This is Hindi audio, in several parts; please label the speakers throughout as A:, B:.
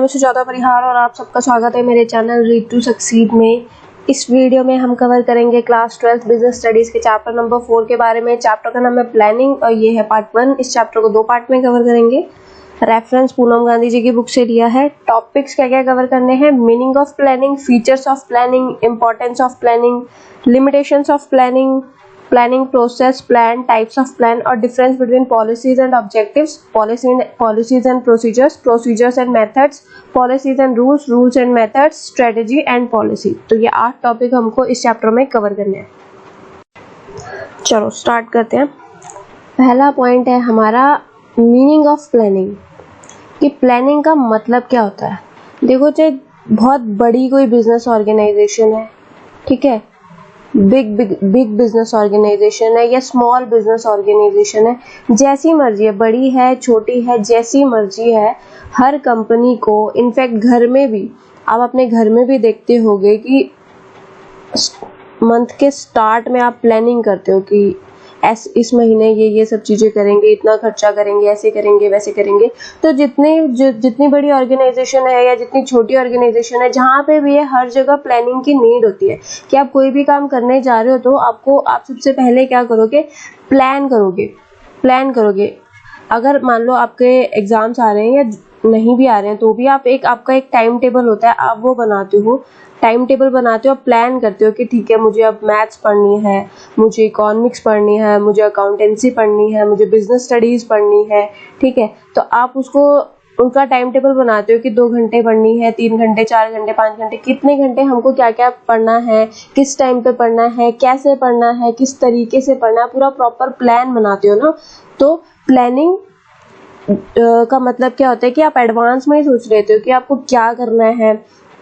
A: मैं सुजाता परिहार और आप सबका स्वागत है मेरे चैनल रीड टू सक्सीड में। इस वीडियो में हम कवर करेंगे क्लास 12 बिजनेस स्टडीज के चैप्टर नंबर 4 के बारे में। चैप्टर का नाम है प्लानिंग और ये है पार्ट 1। इस चैप्टर को 2 पार्ट में कवर करेंगे। रेफरेंस पूनम गांधी जी की बुक से लिया है। टॉपिक्स क्या क्या कवर करने हैं: meaning of planning, features of planning, importance of planning, limitations of planning, planning process, plan, types of plan और difference between policies and objectives, policies and procedures, procedures and methods, policies and rules, rules and methods, strategy and policy. तो ये 8 टॉपिक हमको इस चैप्टर में कवर करने हैं। चलो स्टार्ट करते हैं। पहला पॉइंट है हमारा मीनिंग ऑफ प्लानिंग, कि प्लानिंग का मतलब क्या होता है। देखो, चाहे बहुत बड़ी कोई बिजनेस ऑर्गेनाइजेशन है, ठीक है, बिग बिजनेस ऑर्गेनाइजेशन है या स्मॉल बिजनेस ऑर्गेनाइजेशन है, जैसी मर्जी है, बड़ी है छोटी है, जैसी मर्जी है, हर कंपनी को, इनफैक्ट घर में भी, आप अपने घर में भी देखते होंगे कि मंथ के स्टार्ट में आप प्लानिंग करते हो कि इस महीने ये सब चीजें करेंगे, इतना खर्चा करेंगे, ऐसे करेंगे, वैसे करेंगे। तो जितनी बड़ी ऑर्गेनाइजेशन है या जितनी छोटी ऑर्गेनाइजेशन है, जहाँ पे भी है, हर जगह प्लानिंग की नीड होती है कि आप कोई भी काम करने जा रहे हो तो आप सबसे पहले क्या करोगे? प्लान करोगे। अगर मान लो आपके एग्जाम्स आ रहे हैं या नहीं भी आ रहे हैं तो भी आपका एक टाइम टेबल होता है, आप वो बनाते हो, टाइम टेबल बनाते हो, प्लान करते हो कि ठीक है, मुझे अब मैथ्स पढ़नी है, मुझे इकोनॉमिक्स पढ़नी है, मुझे अकाउंटेंसी पढ़नी है, मुझे बिजनेस स्टडीज पढ़नी है, ठीक है। तो आप उनका टाइम टेबल बनाते हो कि 2 घंटे पढ़नी है, 3 घंटे, 4 घंटे, 5 घंटे, कितने घंटे हमको क्या क्या पढ़ना है, किस टाइम पे पढ़ना है, कैसे पढ़ना है, किस तरीके से पढ़ना है, पूरा प्रॉपर प्लान बनाते हो ना। तो प्लानिंग का मतलब क्या होता है कि आप एडवांस में ही सोच लेते हो कि आपको क्या करना है,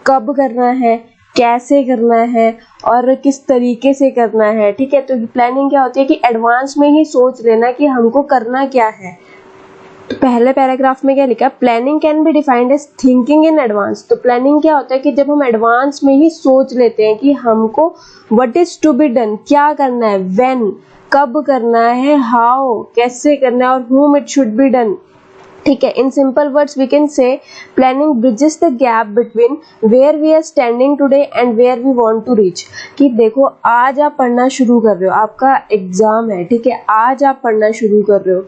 A: कब करना है, कैसे करना है और किस तरीके से करना है, ठीक है। तो प्लानिंग क्या होती है कि एडवांस में ही सोच लेना कि हमको करना क्या है। तो पहले पैराग्राफ में क्या लिखा है? Planning can be defined as thinking in advance. तो प्लानिंग क्या होता है कि जब हम एडवांस में ही सोच लेते हैं कि हमको what is to be done, क्या करना है, व्हेन, कब करना है, हाउ, कैसे करना है और whom it should be done, ठीक है। In simple words we can say planning bridges the gap between where we are standing today and where we want to reach. कि देखो, आज आप पढ़ना शुरू कर रहे हो, आपका एग्जाम है, ठीक है, आज आप पढ़ना शुरू कर रहे हो,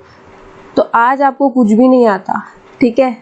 A: तो आज आपको कुछ भी नहीं आता, ठीक है,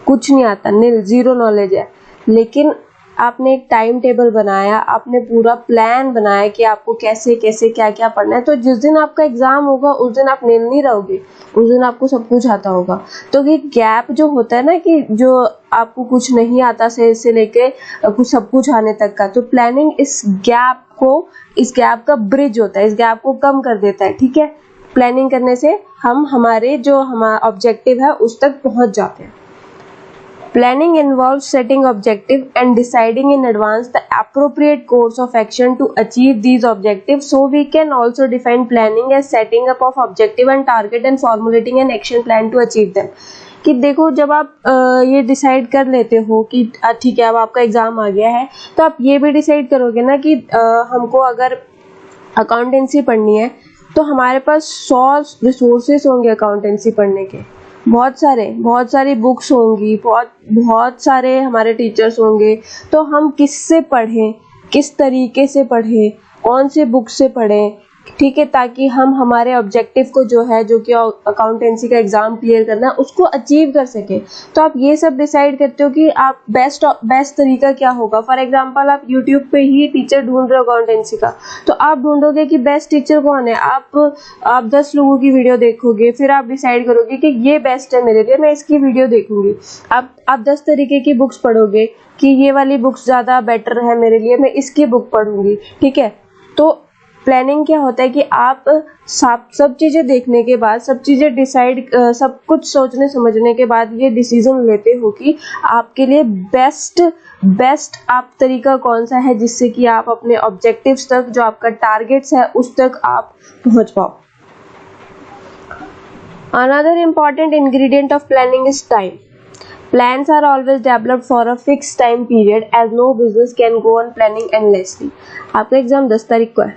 A: कुछ नहीं आता, नील, जीरो नॉलेज है, लेकिन आपने एक टाइम टेबल बनाया, आपने पूरा प्लान बनाया कि आपको कैसे कैसे क्या क्या पढ़ना है। तो जिस दिन आपका एग्जाम होगा उस दिन आप नील नहीं रहोगे, उस दिन आपको सब कुछ आता होगा। तो ये गैप जो होता है ना, कि जो आपको कुछ नहीं आता से लेके कुछ सब कुछ आने तक का, तो प्लानिंग इस गैप का ब्रिज होता है, इस गैप को कम कर देता है, ठीक है। प्लानिंग करने से हम हमारे ऑब्जेक्टिव है उस तक पहुंच जाते हैं। Planning involves setting objective and deciding in advance the appropriate course of action to achieve these objectives. So we can also define planning as setting up of objective and target and formulating an action plan to achieve them. कि देखो, जब आप ये डिसाइड कर लेते हो कि ठीक है, अब आपका एग्जाम आ गया है, तो आप ये भी डिसाइड करोगे ना कि हमको अगर अकाउंटेंसी पढ़नी है तो हमारे पास 100 रिसोर्सेस होंगे अकाउंटेंसी पढ़ने के, बहुत सारी बुक्स होंगी, बहुत सारे हमारे टीचर्स होंगे। तो हम किससे पढ़ें, किस तरीके से पढ़ें, कौन से बुक से पढ़ें, ठीक है, ताकि हम हमारे ऑब्जेक्टिव को जो कि अकाउंटेंसी का एग्जाम क्लियर करना है, उसको अचीव कर सके। तो आप ये सब डिसाइड करते हो कि आप बेस्ट तरीका क्या होगा। फॉर एग्जांपल, आप यूट्यूब पे ही टीचर ढूंढ रहे हो अकाउंटेंसी का, तो आप ढूंढोगे कि बेस्ट टीचर कौन है। आप 10 लोगों की वीडियो देखोगे, फिर आप डिसाइड करोगे कि ये बेस्ट है मेरे लिए, मैं इसकी वीडियो देखूंगी। आप 10 तरीके की बुक्स पढ़ोगे कि ये वाली बुक्स ज्यादा बेटर है मेरे लिए, मैं इसकी बुक पढ़ूंगी, ठीक है। तो प्लानिंग क्या होता है कि आप सब चीजें देखने के बाद, सब चीजें डिसाइड, सब कुछ सोचने समझने के बाद ये डिसीजन लेते हो कि आपके लिए बेस्ट आप तरीका कौन सा है, जिससे कि आप अपने ऑब्जेक्टिव्स तक, जो आपका टारगेट्स है, उस तक आप पहुंच पाओ। Another important ingredient of planning is time. Plans are always developed for a fixed time period as no business can go on planning endlessly. आपका एग्जाम 10 तारीख को है,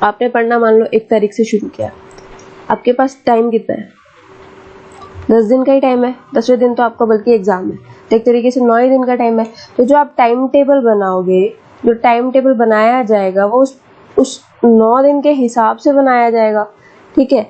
A: आपने पढ़ना मान लो 1 तारीख से शुरू किया, आपके पास टाइम कितना है? 10 दिन का ही टाइम है, 10वें दिन तो आपका बल्कि एग्जाम है, तो एक तरीके से 9 ही दिन का टाइम है। तो जो आप टाइम टेबल बनाओगे, जो टाइम टेबल बनाया जाएगा वो उस 9 दिन के हिसाब से बनाया जाएगा, ठीक है,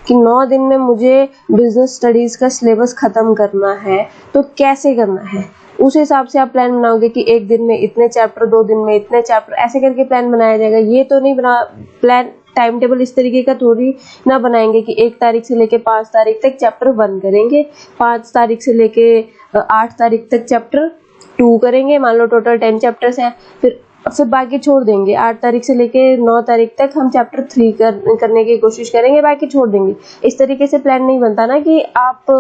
A: कि 9 दिन में मुझे बिजनेस स्टडीज का सिलेबस खत्म करना है तो कैसे करना है, उस हिसाब से आप प्लान बनाओगे कि एक दिन में इतने चैप्टर, 2 दिन में इतने चैप्टर, ऐसे करके प्लान बनाया जाएगा। ये तो नहीं बना प्लान, टाइम टेबल इस तरीके का थोड़ी ना बनाएंगे कि 1 तारीख से लेके 5 तारीख तक चैप्टर 1 करेंगे, 5 तारीख से लेके 8 तारीख तक चैप्टर 2 करेंगे, मान लो टोटल 10 चैप्टर्स हैं, फिर बाकी छोड़ देंगे, 8 तारीख से लेके 9 तारीख तक हम चैप्टर 3 करने की कोशिश करेंगे, बाकी छोड़ देंगे। इस तरीके से प्लान नहीं बनता ना कि आप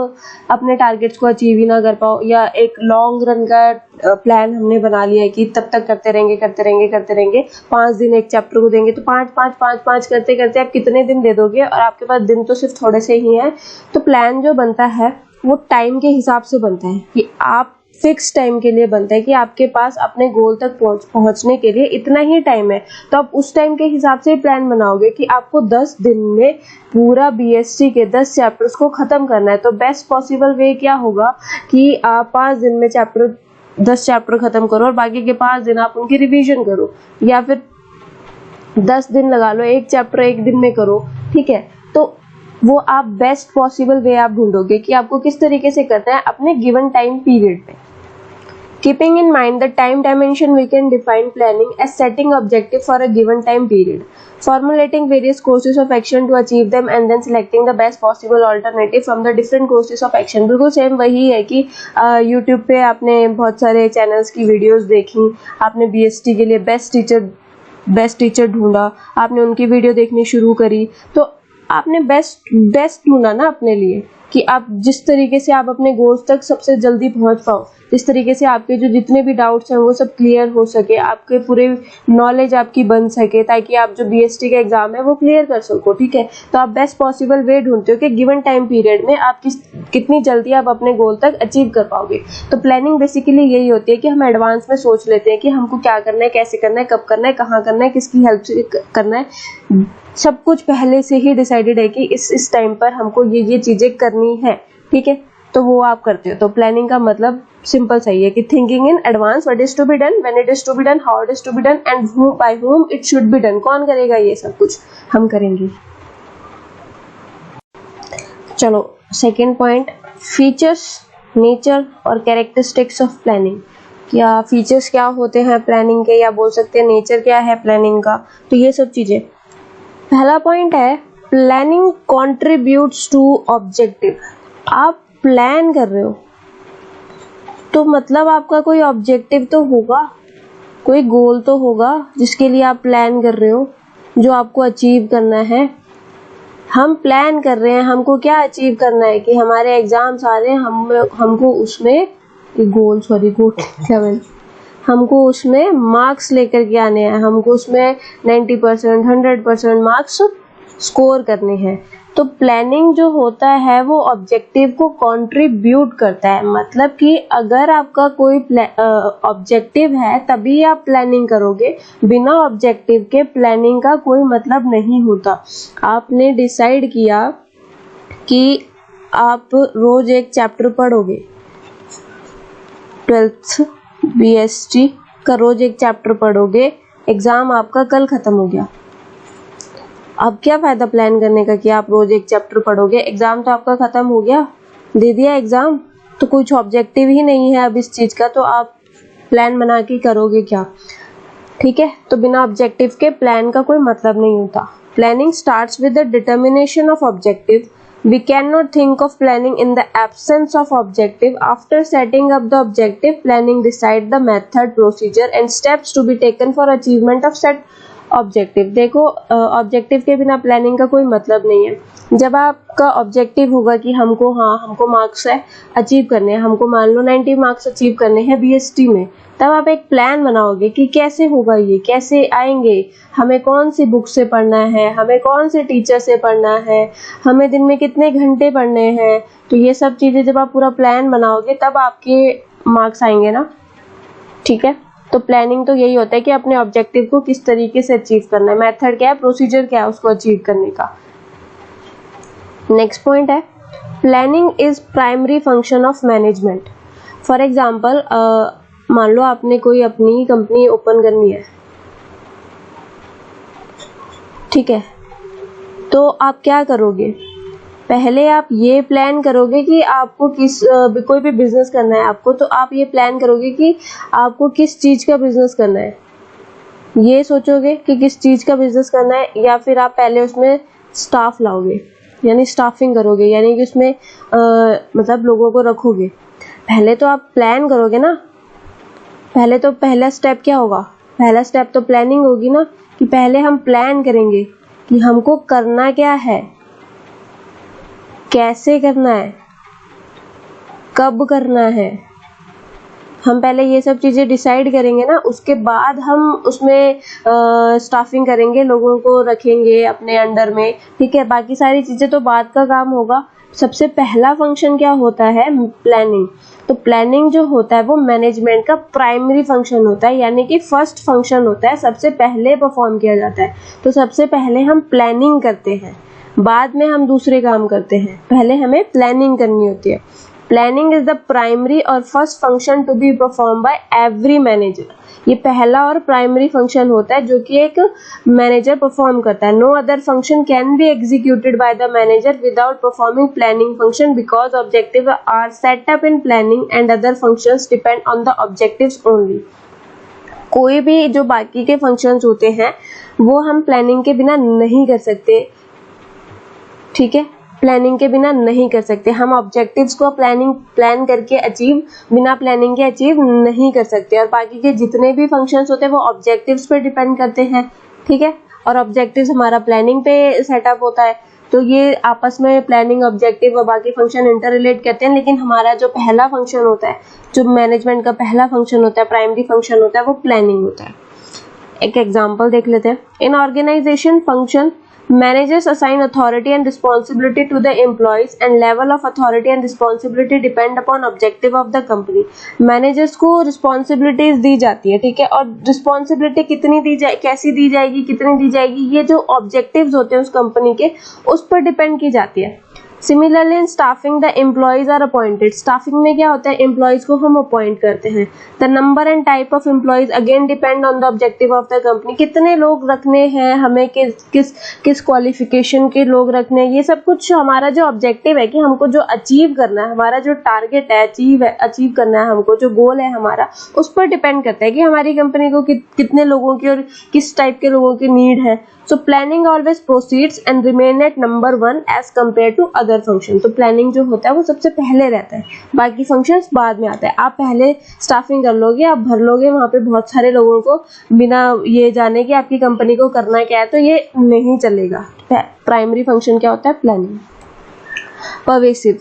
A: अपने टारगेट्स को अचीव ही ना कर पाओ, या एक लॉन्ग रन का प्लान हमने बना लिया है कि तब तक करते रहेंगे, 5 दिन एक चैप्टर को देंगे, तो 5 करते करते आप कितने दिन दे दोगे, और आपके पास दिन तो सिर्फ थोड़े से ही हैं। तो प्लान जो बनता है वो टाइम के हिसाब से बनता है, कि आप फिक्स टाइम के लिए बनता है कि आपके पास अपने गोल तक पहुंचने के लिए इतना ही टाइम है, तो आप उस टाइम के हिसाब से प्लान बनाओगे कि आपको 10 दिन में पूरा बीएसटी के 10 चैप्टर्स को खत्म करना है। तो बेस्ट पॉसिबल वे क्या होगा कि आप 5 दिन में 10 चैप्टर खत्म करो और बाकी के 5 दिन आप उनकी रिवीजन करो, या फिर 10 दिन लगा लो, एक चैप्टर एक दिन में करो, ठीक है। तो वो आप बेस्ट पॉसिबल वे आप ढूंढोगे कि आपको किस तरीके से करना है अपने गिवन टाइम पीरियड में। Keeping in mind the time dimension, we can define planning as setting objective for a given time period, formulating various courses of action to achieve them, and then selecting the best possible alternative from the different courses of action। बिल्कुल सेम वही है कि YouTube पे आपने बहुत सारे चैनल्स की वीडियोस देखी, आपने बीएसटी के लिए बेस्ट टीचर ढूंढा, आपने उनकी वीडियो देखनी शुरू करी, तो आपने बेस्ट ढूंढा ना अपने लिए कि आप जिस तरीके से आप अपने गोल्स तक सबसे जल्दी पहुंच पाओ, जिस तरीके से आपके जो जितने भी डाउट्स हैं वो सब क्लियर हो सके, आपके पूरे नॉलेज आपकी बन सके, ताकि आप जो बीएसटी का एग्जाम है वो क्लियर कर सको, ठीक है। तो आप बेस्ट पॉसिबल वे ढूंढते हो कि गिवन टाइम पीरियड में आप कितनी जल्दी आप अपने गोल तक अचीव कर पाओगे। तो प्लानिंग बेसिकली यही होती है कि हम एडवांस में सोच लेते हैं कि हमको क्या करना है, कैसे करना है, कब करना है, कहाँ करना है, किसकी हेल्प से करना है, सब कुछ पहले से ही डिसाइडेड है कि इस टाइम पर हमको ये चीजें करनी है, ठीक है। तो वो आप करते हो। तो प्लानिंग का मतलब सिंपल सही है कि thinking in advance, what is to be done, when it is to be done, how it is to be done, and by whom it should be done. कौन करेगा ये सब कुछ? हम करेंगे। चलो सेकेंड पॉइंट, फीचर्स, नेचर और कैरेक्टरिस्टिक्स ऑफ प्लानिंग। या फीचर्स क्या होते हैं प्लानिंग के, या बोल सकते हैं नेचर क्या है प्लानिंग का। तो ये सब चीजें, पहला पॉइंट है प्लानिंग कंट्रीब्यूट्स टू ऑब्जेक्टिव। आप प्लान कर रहे हो तो मतलब आपका कोई ऑब्जेक्टिव तो होगा, कोई गोल तो होगा जिसके लिए आप प्लान कर रहे हो, जो आपको अचीव करना है। हम प्लान कर रहे हैं, हमको क्या अचीव करना है कि हमारे एग्जाम्स आ रहे हैं, हमको उसमें हमको उसमें मार्क्स लेकर के आने हैं, हमको उसमें 90%, 100% मार्क्स स्कोर करने हैं। तो प्लानिंग जो होता है वो ऑब्जेक्टिव को कंट्रीब्यूट करता है, मतलब कि अगर आपका कोई ऑब्जेक्टिव है तभी आप प्लानिंग करोगे, बिना ऑब्जेक्टिव के प्लानिंग का कोई मतलब नहीं होता। आपने डिसाइड किया कि आप रोज एक चैप्टर पढ़ोगे, 12th बीएसटी का रोज एक चैप्टर पढ़ोगे, एग्जाम आपका कल खत्म हो गया। अब क्या फायदा प्लान करने का कि आप रोज एक चैप्टर पढ़ोगे, एग्जाम तो आपका खत्म हो गया, दे दिया एग्जाम, तो कुछ ऑब्जेक्टिव ही नहीं है अब इस चीज का, तो आप प्लान बना के करोगे क्या, ठीक है। तो बिना ऑब्जेक्टिव के प्लान का कोई मतलब नहीं होता। Planning starts with the determination of objective. We cannot think of planning in the absence of objective. After setting up the objective, planning decide the method, procedure and steps to be taken for achievement of set objective। देखो ऑब्जेक्टिव के बिना प्लानिंग का कोई मतलब नहीं है। जब आपका ऑब्जेक्टिव होगा कि हमको मार्क्स है अचीव करने हैं, हमको मान लो 90 मार्क्स अचीव करने हैं बीएसटी में, तब आप एक प्लान बनाओगे कि कैसे होगा, ये कैसे आएंगे, हमें कौन सी बुक से पढ़ना है, हमें कौन से टीचर से पढ़ना है, हमें दिन में कितने घंटे पढ़ने हैं। तो ये सब चीजें जब आप पूरा प्लान बनाओगे तब आपके मार्क्स आएंगे ना, ठीक है। तो प्लानिंग तो यही होता है कि अपने ऑब्जेक्टिव को किस तरीके से अचीव करना है, मेथड क्या है, प्रोसीजर क्या है उसको अचीव करने का। नेक्स्ट पॉइंट है planning is primary function of management. For example, मान लो आपने कोई अपनी कंपनी ओपन करनी है, ठीक है, तो आप क्या करोगे? पहले आप ये प्लान करोगे कि आपको कोई भी बिजनेस करना है आपको, तो आप ये प्लान करोगे कि आपको किस चीज का बिजनेस करना है, ये सोचोगे कि किस चीज का बिजनेस करना है, या फिर आप पहले उसमें स्टाफ लाओगे, यानी स्टाफिंग करोगे, यानी कि उसमें मतलब लोगों को रखोगे। पहले तो आप प्लान करोगे ना, पहले तो पहला स्टेप क्या होगा? पहला स्टेप तो प्लानिंग होगी ना, कि पहले हम प्लान करेंगे कि हमको करना क्या है, कैसे करना है, कब करना है। हम पहले ये सब चीजें डिसाइड करेंगे ना, उसके बाद हम उसमें स्टाफिंग करेंगे, लोगों को रखेंगे अपने अंडर में, ठीक है। बाकी सारी चीजें तो बाद का काम होगा। सबसे पहला फंक्शन क्या होता है? प्लानिंग। तो प्लानिंग जो होता है वो मैनेजमेंट का प्राइमरी फंक्शन होता है, यानी कि फर्स्ट फंक्शन होता है, सबसे पहले परफॉर्म किया जाता है। तो सबसे पहले हम प्लानिंग करते हैं, बाद में हम दूसरे काम करते हैं, पहले हमें प्लानिंग करनी होती है। प्लानिंग इज द प्राइमरी और first function to be perform by every manager. ये पहला और प्राइमरी फंक्शन होता है जो कि एक मैनेजर परफॉर्म करता है। No other function can be executed by the manager without performing planning function because objective are set up in planning and other functions depend on the objectives only. कोई भी जो बाकी के फंक्शंस होते हैं वो हम प्लानिंग के बिना नहीं कर सकते, ठीक है। प्लानिंग के बिना नहीं कर सकते। हम ऑब्जेक्टिव्स को प्लान करके अचीव, बिना प्लानिंग के अचीव नहीं कर सकते। और बाकी के जितने भी फंक्शंस होते हैं वो ऑब्जेक्टिव्स पे डिपेंड करते हैं, ठीक है। और ऑब्जेक्टिव्स हमारा प्लानिंग पे सेटअप होता है, तो ये आपस में प्लानिंग, ऑब्जेक्टिव और बाकी फंक्शन इंटर रिलेट करते हैं। लेकिन हमारा जो पहला फंक्शन होता है, जो मैनेजमेंट का पहला फंक्शन होता है, प्राइमरी फंक्शन होता है, वो प्लानिंग होता है। एक एग्जाम्पल देख लेते हैं। In organisation function managers assign authority and responsibility to the employees and level of authority and responsibility depend upon objective of the company। managers को responsibilities दी जाती है, ठीक है। और responsibility कितनी दी जाए, कैसी दी जाएगी, कितनी दी जाएगी, ये जो objectives होते हैं उस कंपनी के, उस पर डिपेंड की जाती है। Similarly in staffing the employees are appointed. Staffing में क्या होता है? एम्प्लॉयज को हम अपॉइंट करते हैं। The number and type of employees again depend on the objective of the company. कितने लोग रखने हैं हमें, किस क्वालिफिकेशन के लोग रखने हैं, ये सब कुछ हमारा जो ऑब्जेक्टिव है कि हमको जो अचीव करना है, हमारा जो टारगेट है, अचीव करना है हमको, जो गोल है हमारा, उस पर डिपेंड करता है कि हमारी कंपनी को कितने लोगों की और किस टाइप के लोगों की नीड है। So planning always proceeds and remain at number 1 as compare to other function. तो प्लानिंग जो होता है वो सबसे पहले रहता है, बाकी फंक्शंस बाद में आता है। आप पहले स्टाफिंग कर लोगे, आप भर लोगे वहाँ पे बहुत सारे लोगों को बिना ये जाने कि आपकी कंपनी को करना क्या है, तो ये नहीं चलेगा। प्राइमरी फंक्शन क्या होता है? प्लानिंग। परवेसिव।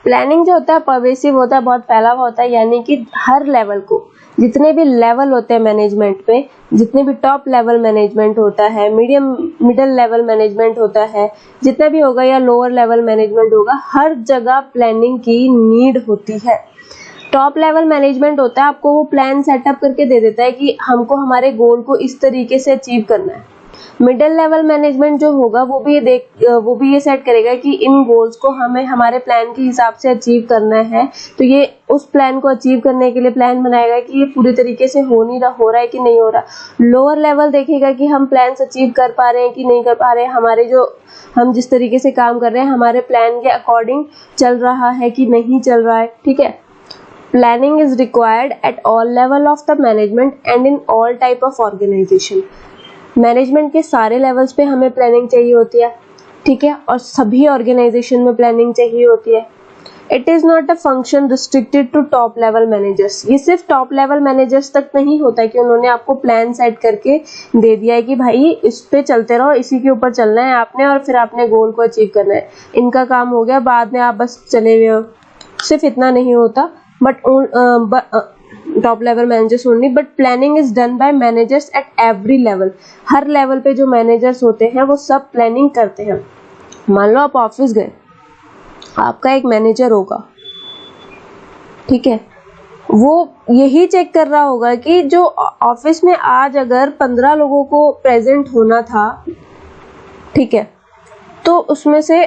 A: प्लानिंग जो होता है परवेसिव होता है, बहुत फैला हुआ होता है, यानी कि हर लेवल को, जितने भी लेवल होते हैं मैनेजमेंट पे, जितने भी टॉप लेवल मैनेजमेंट होता है, मिडिल लेवल मैनेजमेंट होता है, जितना भी होगा, या लोअर लेवल मैनेजमेंट होगा, हर जगह प्लानिंग की नीड होती है। टॉप लेवल मैनेजमेंट होता है, आपको वो प्लान सेटअप करके दे देता है कि हमको हमारे गोल को इस तरीके से अचीव करना है। मिडिल लेवल मैनेजमेंट जो होगा वो भी ये सेट करेगा कि इन गोल्स को हमें हमारे प्लान के हिसाब से अचीव करना है, तो ये उस प्लान को अचीव करने के लिए प्लान बनाएगा कि ये पूरी तरीके से हो रहा है कि नहीं हो रहा। लोअर लेवल देखेगा कि हम प्लान्स अचीव कर पा रहे हैं कि नहीं कर पा रहे हैं, हम जिस तरीके से काम कर रहे हैं हमारे प्लान के अकॉर्डिंग चल रहा है कि नहीं चल रहा है, ठीक है। Planning is required at all level of the management and in all type of organisation. Management के सारे लेवल्स पे हमें प्लानिंग चाहिए होती है, ठीक है, और सभी ऑर्गेनाइजेशन में प्लानिंग चाहिए होती है। It is not a function restricted to top level managers. ये सिर्फ टॉप लेवल मैनेजर्स तक नहीं होता है कि उन्होंने आपको प्लान सेट करके दे दिया है कि भाई इस पे चलते रहो, इसी के ऊपर चलना है आपने, और फिर आपने गोल को अचीव करना है, इनका काम हो गया, बाद में आप बस चले गए हो। सिर्फ इतना नहीं होता, but top level managers only, but planning is done by managers at every level. Her level पे जो मैनेजर्स होते हैं वो सब प्लानिंग करते हैं। मान लो आप ऑफिस गए, आपका एक मैनेजर होगा, ठीक है, वो यही चेक कर रहा होगा कि जो ऑफिस में आज अगर 15 लोगों को प्रेजेंट होना था, ठीक है, तो उसमें से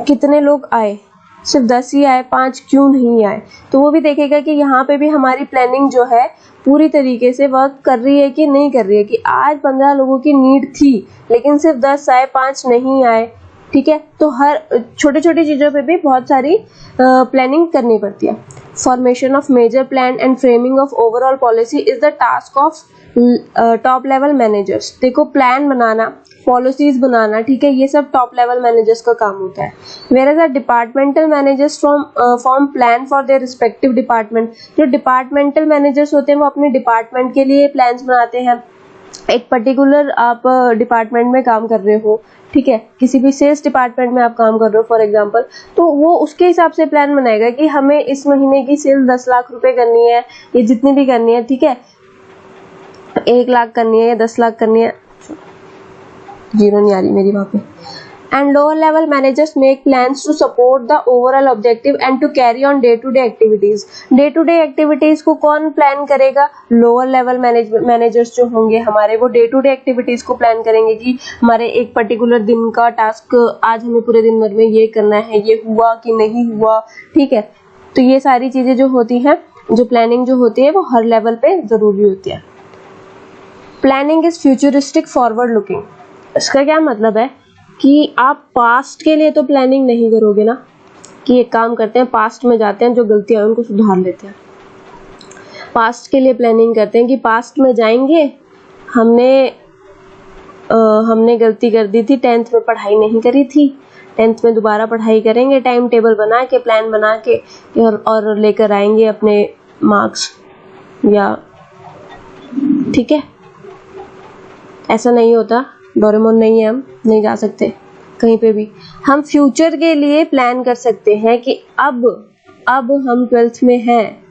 A: कितने लोग आए, सिर्फ 10 ही आए, 5 क्यों नहीं आए, तो वो भी देखेगा कि यहाँ पे भी हमारी प्लानिंग जो है पूरी तरीके से वर्क कर रही है कि नहीं कर रही है, कि आज 15 लोगों की नीड थी लेकिन सिर्फ 10 आए, 5 नहीं आए, ठीक है। तो हर छोटी छोटी चीज़ों पे भी बहुत सारी प्लानिंग करनी पड़ती है। Formation of major plan and framing of overall policy is the task of top level managers. देखो, प्लान बनाना, पॉलिसीज बनाना, ठीक है, ये सब टॉप लेवल मैनेजर्स का काम होता है। Whereas departmental managers form plan for their respective department. जो डिपार्टमेंटल मैनेजर्स होते हैं वो अपने डिपार्टमेंट के लिए प्लान्स बनाते हैं। एक पर्टिकुलर आप डिपार्टमेंट में काम कर रहे हो, ठीक है, किसी भी सेल्स डिपार्टमेंट में आप काम कर रहे हो फॉर एग्जांपल, तो वो उसके हिसाब से प्लान बनाएगा कि हमें इस महीने की सेल 10 लाख रुपए करनी है, ये जितनी भी करनी है, ठीक है, 1 लाख करनी है या 10 लाख करनी है, जीरो नहीं आ रही मेरी वहाँ पे। And lower level managers make plans to support the overall objective and to carry on day to day activities. Day to day activities को कौन प्लान करेगा? लोअर लेवल मैनेजर्स जो होंगे हमारे, वो डे टू डे एक्टिविटीज को प्लान करेंगे कि हमारे एक पर्टिकुलर दिन का टास्क, आज हमें पूरे दिन भर में ये करना है, ये हुआ कि नहीं हुआ, ठीक है। तो ये सारी चीजें जो होती हैं, जो प्लानिंग जो होती है वो हर लेवल पे जरूरी होती है। Planning is futuristic forward looking. इसका क्या मतलब है कि आप पास्ट के लिए तो प्लानिंग नहीं करोगे ना, कि एक काम करते हैं, पास्ट में जाते हैं, जो गलतियां हैं उनको सुधार लेते हैं। पास्ट के लिए प्लानिंग करते हैं कि पास्ट में जाएंगे, हमने गलती कर दी थी, 10th में पढ़ाई नहीं करी थी, 10th में दोबारा पढ़ाई करेंगे, टाइम टेबल बना के, प्लान बना के, और लेकर आएंगे अपने मार्क्स, या ठीक है। ऐसा नहीं होता, डोरेमोन नहीं है, हम नहीं जा सकते कहीं पे भी। हम फ्यूचर के लिए प्लान कर सकते हैं कि अब हम 12th में हैं,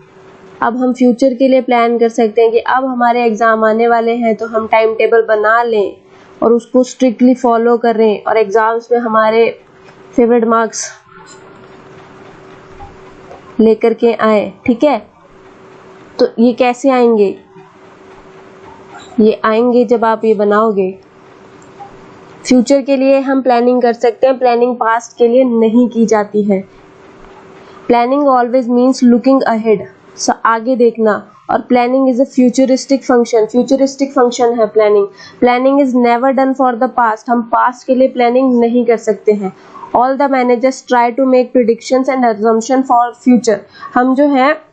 A: अब हम फ्यूचर के लिए प्लान कर सकते हैं कि अब हमारे एग्जाम आने वाले हैं, तो हम टाइम टेबल बना लें और उसको स्ट्रिक्टली फॉलो करें और एग्जाम्स में हमारे फेवरेट मार्क्स लेकर के आए, ठीक है। तो ये कैसे आएंगे? ये आएंगे जब आप ये बनाओगे। फ्यूचर के लिए हम प्लानिंग कर सकते हैं, प्लानिंग पास्ट के लिए नहीं की जाती है। Planning always means looking ahead, आगे देखना, और planning is a futuristic function, futuristic function है planning. Planning is never done for the past, हम पास्ट के लिए प्लानिंग नहीं कर सकते हैं। All the managers try to make predictions and assumption for future. हम जो है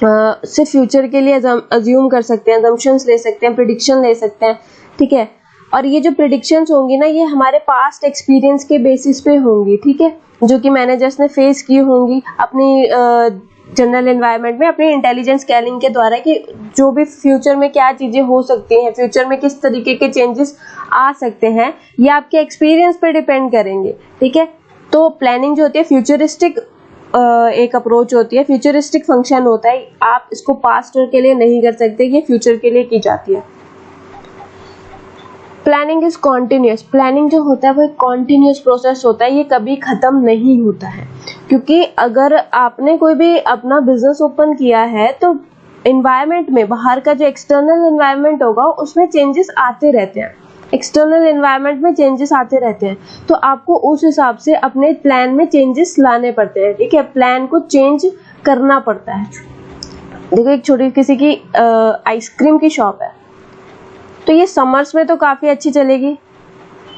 A: सिर्फ फ्यूचर के लिए अज्यूम कर सकते हैं, अजम्पशंस ले सकते हैं, प्रिडिक्शन ले सकते हैं, ठीक है। और ये जो प्रिडिक्शंस होंगी ना, ये हमारे पास्ट एक्सपीरियंस के बेसिस पे होंगी, ठीक है, जो कि मैनेजर्स ने फेस की होंगी अपनी जनरल एनवायरनमेंट में, अपनी इंटेलिजेंस स्केलिंग के द्वारा, कि जो भी फ्यूचर में क्या चीजें हो सकती हैं, फ्यूचर में किस तरीके के चेंजेस आ सकते हैं, ये आपके एक्सपीरियंस पे डिपेंड करेंगे, ठीक है। तो प्लानिंग जो होती है फ्यूचरिस्टिक एक अप्रोच होती है, फ्यूचरिस्टिक फंक्शन होता है। आप इसको पास्ट के लिए नहीं कर सकते, ये फ्यूचर के लिए की जाती है। Planning is continuous. प्लानिंग जो होता है वो एक कॉन्टिन्यूस प्रोसेस होता है, ये कभी खत्म नहीं होता है। क्योंकि अगर आपने कोई भी अपना बिजनेस ओपन किया है, तो एनवायरनमेंट में, बाहर का जो एक्सटर्नल एनवायरनमेंट होगा उसमें चेंजेस आते रहते हैं, एक्सटर्नल एनवायरनमेंट में चेंजेस आते रहते हैं, तो आपको उस हिसाब से अपने प्लान में चेंजेस लाने पड़ते हैं, ठीक है, प्लान को चेंज करना पड़ता है। देखो, एक छोटी किसी की आइसक्रीम की शॉप है, तो ये समर्स में तो काफी अच्छी चलेगी,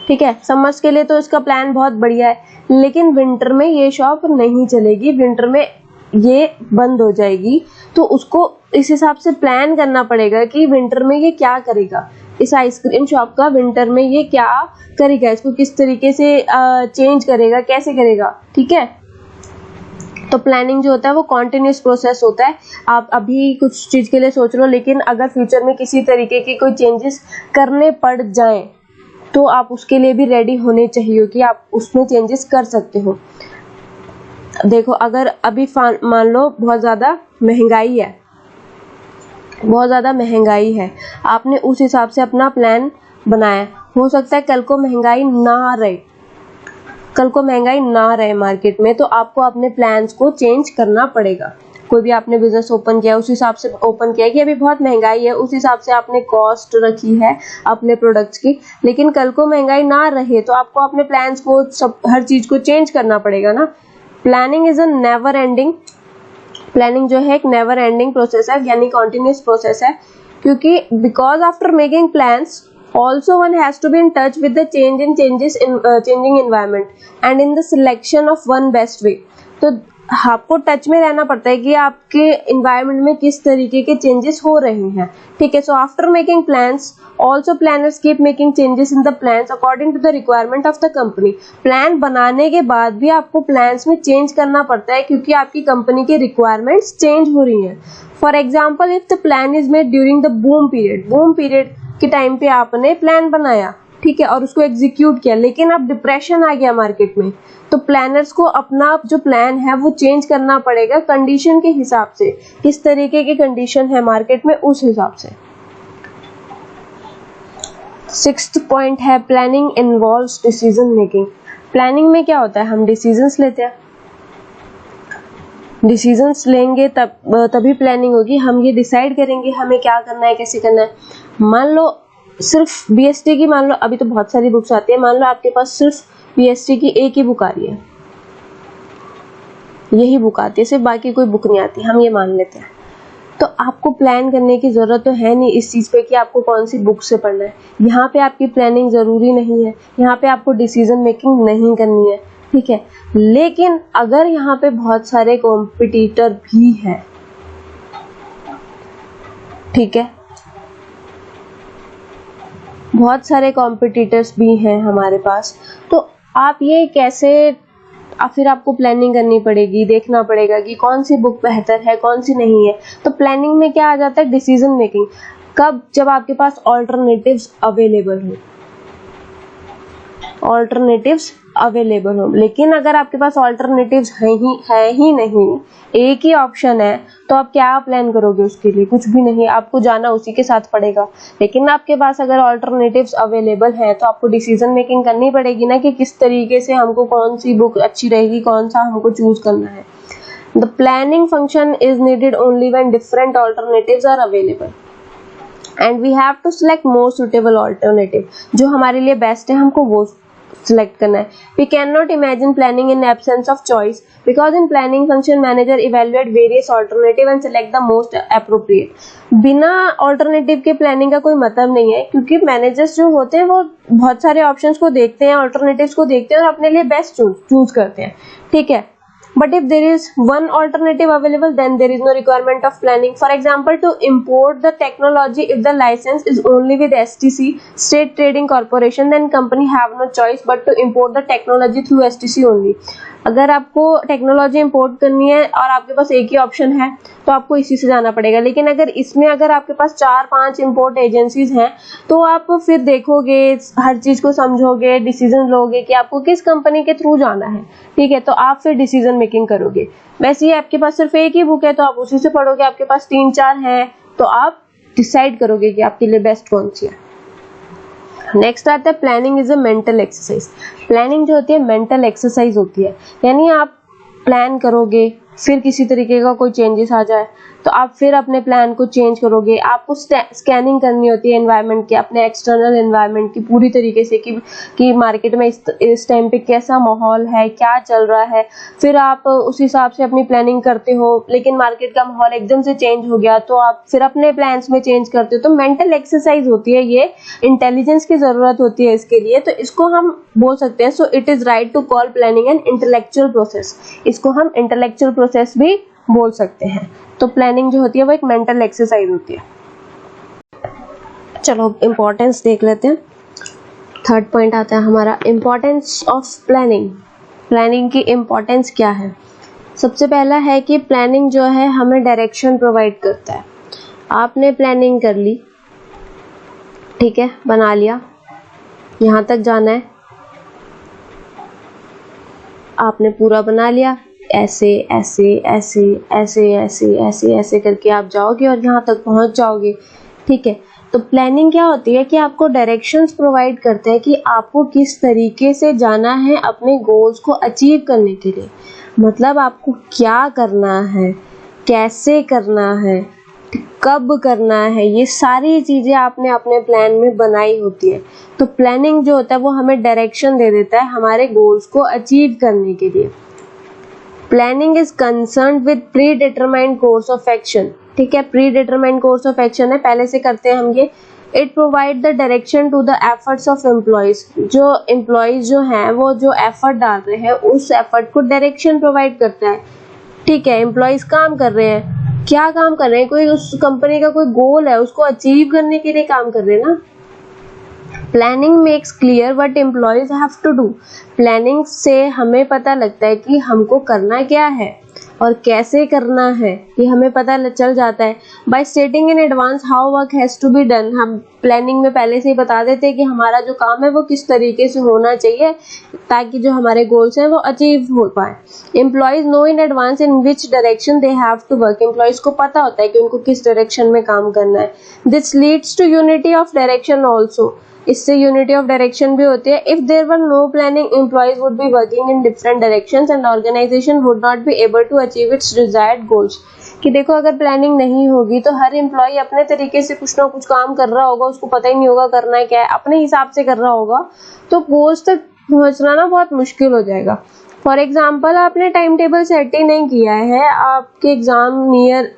A: ठीक है, समर्स के लिए तो इसका प्लान बहुत बढ़िया है, लेकिन विंटर में ये शॉप नहीं चलेगी, विंटर में ये बंद हो जाएगी। तो उसको इस हिसाब से प्लान करना पड़ेगा कि विंटर में ये क्या करेगा, इस आइसक्रीम शॉप का विंटर में ये क्या करेगा, इसको किस तरीके से चेंज करेगा, कैसे करेगा, ठीक है। तो प्लानिंग जो होता है वो कॉन्टिन्यूस प्रोसेस होता है। आप अभी कुछ चीज के लिए सोच रहे हो, लेकिन अगर फ्यूचर में किसी तरीके की कोई चेंजेस करने पड़ जाएं, तो आप उसके लिए भी रेडी होने चाहिए कि आप उसमें चेंजेस कर सकते हो। देखो, अगर अभी मान लो बहुत ज़्यादा महंगाई है, बहुत ज़्यादा महंगाई है, आपने उस हिसाब से अपना प्लान बनाया, हो सकता है कल को महंगाई ना रहे, कल को महंगाई ना रहे मार्केट में, तो आपको अपने प्लान्स को चेंज करना पड़ेगा। कोई भी आपने बिजनेस ओपन किया उस हिसाब से ओपन किया कि अभी बहुत महंगाई है, उस हिसाब से आपने कॉस्ट रखी है अपने प्रोडक्ट्स की, लेकिन कल को महंगाई ना रहे तो आपको अपने प्लान्स को सब हर चीज को चेंज करना पड़ेगा ना। Planning is a never ending, planning जो है एक नेवर एंडिंग प्रोसेस है, यानी कॉन्टिन्यूस प्रोसेस है, क्योंकि because after making plans also one has to be in touch with the changing environment and in the selection of one best way। तो आपको टच में रहना पड़ता है कि आपके इन्वायरमेंट में किस तरीके के चेंजेस हो रहे हैं, ठीक है। So after making plans also planners keep making changes in the plans according to the requirement of the company. Plan बनाने के बाद भी आपको प्लान्स में चेंज करना पड़ता है क्योंकि आपकी कंपनी के रिक्वायरमेंट्स चेंज हो रही हैं। For example if the plan is made during the boom period के टाइम पे आपने प्लान बनाया, ठीक है, और उसको एग्जीक्यूट किया, लेकिन अब डिप्रेशन आ गया मार्केट में, तो प्लानर्स को अपना जो प्लान है वो चेंज करना पड़ेगा कंडीशन के हिसाब से, किस तरीके की कंडीशन है मार्केट में उस हिसाब से। 6th पॉइंट है planning involves decision making. Planning में क्या होता है, हम डिसीजंस लेते हैं, डिसीजंस लेंगे तभी प्लानिंग होगी, हम ये डिसाइड करेंगे हमें क्या करना है, कैसे करना है। मान लो सिर्फ बीएसटी की, मान लो अभी तो बहुत सारी बुक्स आती है, मान लो आपके पास सिर्फ बीएसटी की एक ही बुक आ रही है, यही बुक आती है, सिर्फ बाकी कोई बुक नहीं आती, हम ये मान लेते हैं, तो आपको प्लान करने की जरूरत तो है नहीं इस चीज पे कि आपको कौन सी बुक से पढ़ना है। यहाँ पे आपकी प्लानिंग जरूरी नहीं है, यहाँ पे आपको डिसीजन मेकिंग नहीं करनी है, ठीक है। लेकिन अगर यहाँ पे बहुत सारे कॉम्पिटिटर भी हैं, ठीक है, बहुत सारे कॉम्पिटिटर्स भी हैं हमारे पास, तो आप ये कैसे, फिर आपको प्लानिंग करनी पड़ेगी, देखना पड़ेगा कि कौन सी बुक बेहतर है कौन सी नहीं है। तो प्लानिंग में क्या आ जाता है, डिसीजन मेकिंग। कब, जब आपके पास ऑल्टरनेटिव्स अवेलेबल हो, ऑल्टरनेटिव्स अवेलेबल हो। लेकिन अगर आपके पास ऑल्टरनेटिव्स है ही नहीं, एक ही ऑप्शन है, तो आप क्या प्लान करोगे उसके लिए, कुछ भी नहीं, आपको जाना उसी के साथ पड़ेगा। लेकिन आपके पास अगर ऑल्टरनेटिव्स अवेलेबल है तो आपको डिसीजन मेकिंग करनी पड़ेगी ना कि किस तरीके से हमको कौन सी बुक अच्छी रहेगी, कौन सा हमको चूज करना है। The planning function is needed only when different alternatives are available and we have to select more suitable alternative. जो हमारे लिए बेस्ट है हमको वो सिलेक्ट करना है। We cannot imagine planning in absence of choice because in planning function manager evaluate various alternative and select the most appropriate। बिना ऑल्टरनेटिव के प्लानिंग का कोई मतलब नहीं है, क्योंकि मैनेजर्स जो होते हैं वो बहुत सारे ऑप्शंस को देखते हैं, ऑल्टरनेटिव्स को देखते हैं और अपने लिए बेस्ट चूज करते हैं, ठीक है। But if there is one alternative available, then there is no requirement of planning. For example, to import the technology, if the license is only with STC, State Trading Corporation, then company have no choice but to import the technology through STC only. अगर आपको टेक्नोलॉजी इंपोर्ट करनी है और आपके पास एक ही ऑप्शन है तो आपको इसी से जाना पड़ेगा। लेकिन अगर आपके पास 4-5 इंपोर्ट एजेंसीज हैं तो आप फिर देखोगे, हर चीज को समझोगे, डिसीजन लोगे कि आपको किस कंपनी के थ्रू जाना है, ठीक है, तो आप फिर डिसीजन मेकिंग करोगे। वैसे ही आपके पास सिर्फ एक ही बुक है तो आप उसी से पढ़ोगे, आपके पास 3-4 हैं तो आप डिसाइड करोगे कि आपके लिए बेस्ट कौन सी है। नेक्स्ट आता है planning is a mental exercise. Planning जो होती है मेंटल एक्सरसाइज होती है, यानी आप प्लान करोगे, फिर किसी तरीके का कोई चेंजेस आ जाए तो आप फिर अपने प्लान को चेंज करोगे। आपको स्कैनिंग करनी होती है एनवायरनमेंट की, अपने एक्सटर्नल एनवायरनमेंट की पूरी तरीके से कि मार्केट में इस टाइम पे कैसा माहौल है, क्या चल रहा है। फिर आप उस हिसाब से अपनी प्लानिंग करते हो, लेकिन मार्केट का माहौल एकदम से चेंज हो गया तो आप फिर अपने प्लान्स में चेंज करते हो। तो मेंटल एक्सरसाइज होती है, ये इंटेलिजेंस की जरूरत होती है इसके लिए, तो इसको हम बोल सकते हैं। So it is right to call planning an intellectual process. इसको हम इंटेलेक्चुअल प्रोसेस भी बोल सकते हैं। तो प्लानिंग जो होती है वो एक मेंटल एक्सरसाइज होती है। चलो इंपॉर्टेंस देख लेते हैं। 3rd पॉइंट आता है हमारा इम्पोर्टेंस ऑफ प्लानिंग। प्लानिंग की इम्पोर्टेंस क्या है? सबसे पहला है कि प्लानिंग जो है हमें डायरेक्शन प्रोवाइड करता है। आपने प्लानिंग कर ली, ठीक है, बना लिया, यहाँ तक जाना है, आपने पूरा बना लिया, ऐसे ऐसे ऐसे ऐसे ऐसे ऐसे ऐसे करके आप जाओगे और यहाँ तक पहुँच जाओगे, ठीक है। तो प्लानिंग क्या होती है कि आपको डायरेक्शंस प्रोवाइड करते हैं कि आपको किस तरीके से जाना है अपने गोल्स को अचीव करने के लिए। मतलब आपको क्या करना है, कैसे करना है, कब करना है, ये सारी चीजें आपने अपने प्लान में बनाई होती है। तो प्लानिंग जो होता है वो हमें डायरेक्शन दे देता है हमारे गोल्स को अचीव करने के लिए। Planning is concerned with predetermined course of action. ठीक है, predetermined course of action है, पहले से करते हैं हम ये। It provide the direction to the efforts of employees. जो एम्प्लॉयज जो हैं वो जो एफर्ट डाल रहे हैं उस एफर्ट को डायरेक्शन प्रोवाइड करता है। ठीक है, एम्प्लॉयज काम कर रहे हैं, क्या काम कर रहे हैं, कोई उस कंपनी का कोई गोल है उसको अचीव करने के लिए काम कर रहे हैं ना। Planning makes clear what employees have to do. Planning से हमें पता लगता है कि हमको करना क्या है और कैसे करना है, ये हमें पता चल जाता है। By stating in advance how work has to be done, हम प्लानिंग में पहले से ही बता देते हैं कि हमारा जो काम है वो किस तरीके से होना चाहिए ताकि जो हमारे गोल्स हैं वो अचीव हो पाए। Employees know in advance in which direction they have to work. Employees को पता होता है कि उनको किस डायरेक्शन में काम करना है। This leads to unity of direction also. इससे यूनिटी ऑफ डायरेक्शन भी होती है। If there were no planning, employees would be working in different directions and organisation would not be able to achieve its desired goals. कि देखो अगर प्लानिंग नहीं होगी तो हर एम्प्लॉय अपने तरीके से कुछ ना कुछ काम कर रहा होगा, उसको पता ही नहीं होगा करना है क्या है, अपने हिसाब से कर रहा होगा, तो गोल्स तक पहुंचना ना बहुत मुश्किल हो जाएगा। फॉर एग्जाम्पल, आपने टाइम टेबल सेट ही नहीं किया है, आपके एग्जाम नियर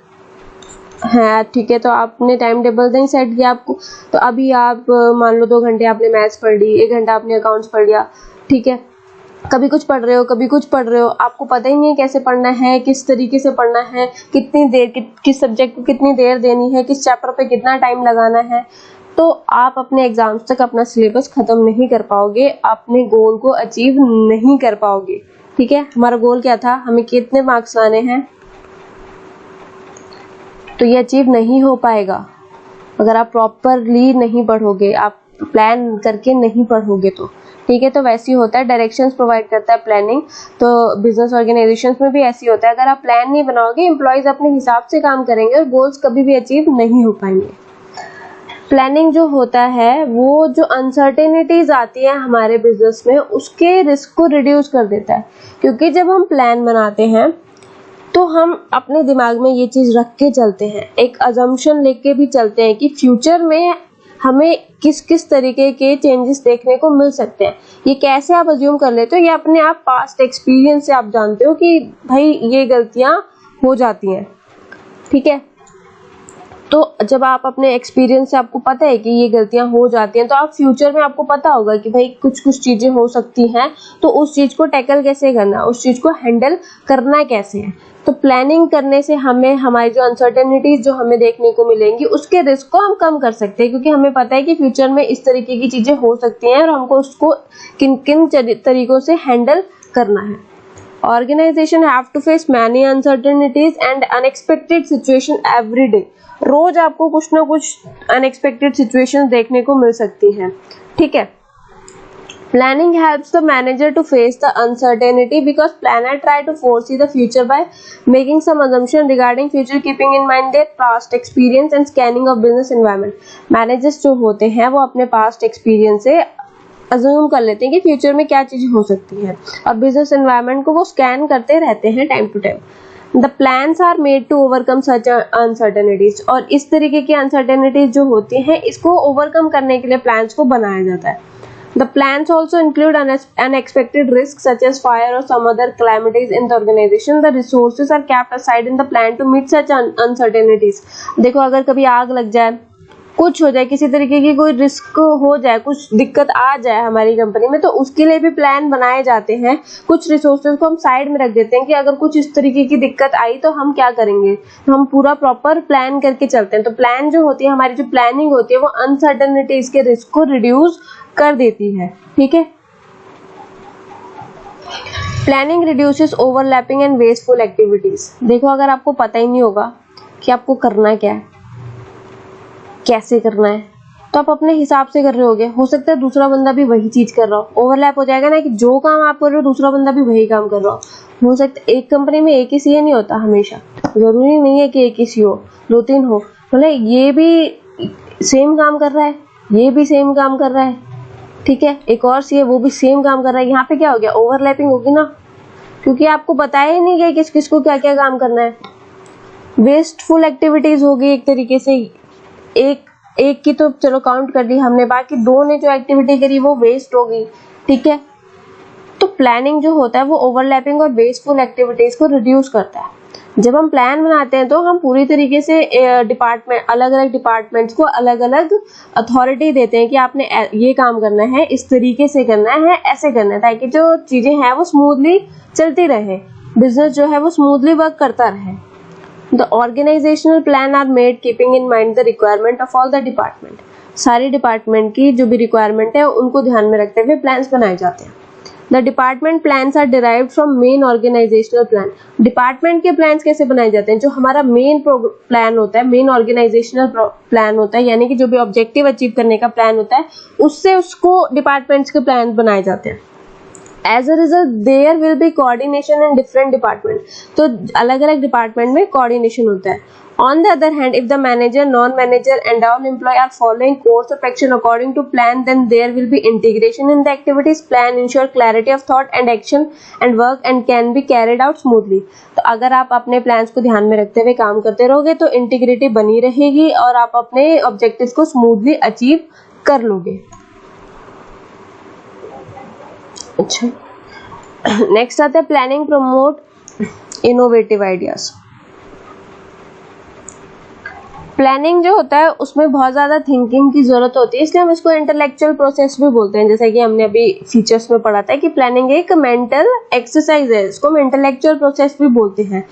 A: है, ठीक है, तो आपने टाइम टेबल नहीं सेट किया आपको, तो अभी आप मान लो 2 घंटे आपने मैथ्स पढ़ ली, 1 घंटा आपने अकाउंट्स पढ़ लिया, ठीक है, कभी कुछ पढ़ रहे हो कभी कुछ पढ़ रहे हो, आपको पता ही नहीं है कैसे पढ़ना है, किस तरीके से पढ़ना है, कितनी देर किस सब्जेक्ट को कितनी देर देनी है, किस चैप्टर पे कितना टाइम लगाना है, तो आप अपने एग्जाम्स तक अपना सिलेबस खत्म नहीं कर पाओगे, अपने गोल को अचीव नहीं कर पाओगे। ठीक है, हमारा गोल क्या था, हमें कितने मार्क्स लाने हैं, तो ये अचीव नहीं हो पाएगा अगर आप प्रॉपरली नहीं पढ़ोगे, आप प्लान करके नहीं पढ़ोगे तो। ठीक है, तो वैसे ही होता है, डायरेक्शंस प्रोवाइड करता है प्लानिंग। तो बिजनेस ऑर्गेनाइजेशंस में भी ऐसी होता है, अगर आप प्लान नहीं बनाओगे एम्प्लॉयज अपने हिसाब से काम करेंगे और गोल्स कभी भी अचीव नहीं हो पाएंगे। प्लानिंग जो होता है वो जो अनसर्टेनिटीज आती है हमारे बिजनेस में उसके रिस्क को रिड्यूस कर देता है, क्योंकि जब हम प्लान बनाते हैं तो हम अपने दिमाग में ये चीज रख के चलते हैं, एक अजम्पशन लेके भी चलते हैं कि फ्यूचर में हमें किस किस तरीके के चेंजेस देखने को मिल सकते हैं। ये कैसे आप अज्यूम कर लेते हो, ये अपने आप पास्ट एक्सपीरियंस से आप जानते हो कि भाई ये गलतियां हो जाती हैं। ठीक है, तो जब आप अपने एक्सपीरियंस से आपको पता है कि ये गलतियां हो जाती हैं, तो आप फ्यूचर में आपको पता होगा कि भाई कुछ कुछ चीजें हो सकती हैं, तो उस चीज को टैकल कैसे करना, उस चीज को हैंडल करना कैसे है। तो प्लानिंग करने से हमें हमारी जो अनसर्टेनिटीज जो हमें देखने को मिलेंगी उसके रिस्क को हम कम कर सकते हैं, क्योंकि हमें पता है कि फ्यूचर में इस तरीके की चीजें हो सकती हैं और हमको उसको किन किन तरीकों से हैंडल करना है। Organisation have to face many uncertainties and unexpected situation every day. रोज आपको कुछ ना कुछ अनएक्सपेक्टेड सिचुएशंस देखने को मिल सकती हैं। ठीक है, planning helps the manager to face the uncertainty because planner try to foresee the future by making some assumption regarding future, keeping in mind their past experience and scanning of business environment। managers जो होते हैं वो अपने past experience से अज्यूम कर लेते हैं कि फ्यूचर में क्या चीजें हो सकती हैं और बिजनेस एनवायरनमेंट को वो स्कैन करते रहते हैं time to time. The plans are made to overcome such uncertainties, और इस तरीके की अनसर्टेनिटीज जो होती हैं इसको ओवरकम करने के लिए प्लान्स को बनाया जाता है। The plans also include unexpected risks such as fire or some other calamities in the organization. The resources are kept aside in the plan to meet such uncertainties। देखो अगर कभी आग लग जाए, कुछ हो जाए, किसी तरीके की कोई रिस्क हो जाए, कुछ दिक्कत आ जाए हमारी कंपनी में, तो उसके लिए भी प्लान बनाए जाते हैं। कुछ रिसोर्सेज को हम साइड में रख देते हैं कि अगर कुछ इस तरीके की दिक्कत आई तो हम क्या करेंगे, तो हम पूरा प्रॉपर प्लान करके चलते हैं। तो प्लान जो होती है, हमारी जो प्लानिंग होती है वो अनसर्टेनिटीज के रिस्क को रिड्यूस कर देती है। ठीक है, planning reduces overlapping and wasteful activities. देखो अगर आपको पता ही नहीं होगा कि आपको करना क्या है, कैसे करना है, तो आप अपने हिसाब से कर रहे होगे, हो सकता है दूसरा बंदा भी वही चीज कर रहा हो, ओवरलैप हो जाएगा ना कि जो काम आप कर रहे हो दूसरा बंदा भी वही काम कर रहा हो सकता है एक कंपनी में एक ही सीए नहीं होता, हमेशा जरूरी नहीं है कि एक ही सीओ, 2-3 हो, बोले ये भी सेम काम कर रहा है, ये भी सेम काम कर रहा है, ठीक है, एक और सीए वो भी सेम काम कर रहा है, यहाँ पे क्या हो गया, ओवरलैपिंग होगी ना, क्योंकि आपको बताया ही नहीं गया किस किस को क्या क्या काम करना है। वेस्टफुल एक्टिविटीज होगी एक तरीके से, एक की तो चलो काउंट कर ली हमने, बाकी दो ने जो एक्टिविटी करी वो वेस्ट होगी, ठीक है। तो प्लानिंग जो होता है वो ओवरलैपिंग और वेस्टफुल एक्टिविटीज को रिड्यूस करता है। जब हम प्लान बनाते हैं तो हम पूरी तरीके से डिपार्टमेंट, अलग अलग डिपार्टमेंट्स को अलग अलग अथॉरिटी देते हैं कि आपने ये काम करना है, इस तरीके से करना है, ऐसे करना है, ताकि जो चीजें हैं वो स्मूथली चलती रहे, बिजनेस जो है वो स्मूथली वर्क करता रहे। The organisational plan are made keeping in mind the requirement of all the department. सारी डिपार्टमेंट की जो भी रिक्वायरमेंट है उनको ध्यान में रखते हुए प्लान्स बनाए जाते हैं। The department plans are derived from main organizational plan. Department के प्लान्स कैसे बनाए जाते हैं? जो हमारा मेन प्लान होता है, मेन ऑर्गेनाइजेशनल प्लान होता है, यानी कि जो भी ऑब्जेक्टिव अचीव करने का प्लान होता है, उससे उसको डिपार्टमेंट्स के प्लान बनाए जाते हैं। As a result, there will be coordination in different department. तो अलग अलग डिपार्टमेंट में कोऑर्डिनेशन होता है। On the other hand, if the manager, non-manager and all employee are following course of action according to plan, then there will be integration in the activities. Plan ensure clarity of thought and action and work and can be carried out smoothly. तो अगर आप अपने प्लान्स को ध्यान में रखते हुए काम करते रहोगे तो इंटीग्रिटी बनी रहेगी और आप अपने ऑब्जेक्टिव्स को स्मूथली अचीव कर लोगे। अच्छा, नेक्स्ट आता है planning promote innovative ideas. Planning जो होता है उसमें बहुत ज़्यादा थिंकिंग की ज़रूरत होती है, इसलिए हम इसको इंटेलेक्चुअल प्रोसेस भी बोलते हैं। जैसे कि हमने अभी फीचर्स में पढ़ा था कि प्लानिंग एक मेंटल एक्सरसाइज है, इसको हम इंटेलेक्चुअल प्रोसेस भी बोलते हैं।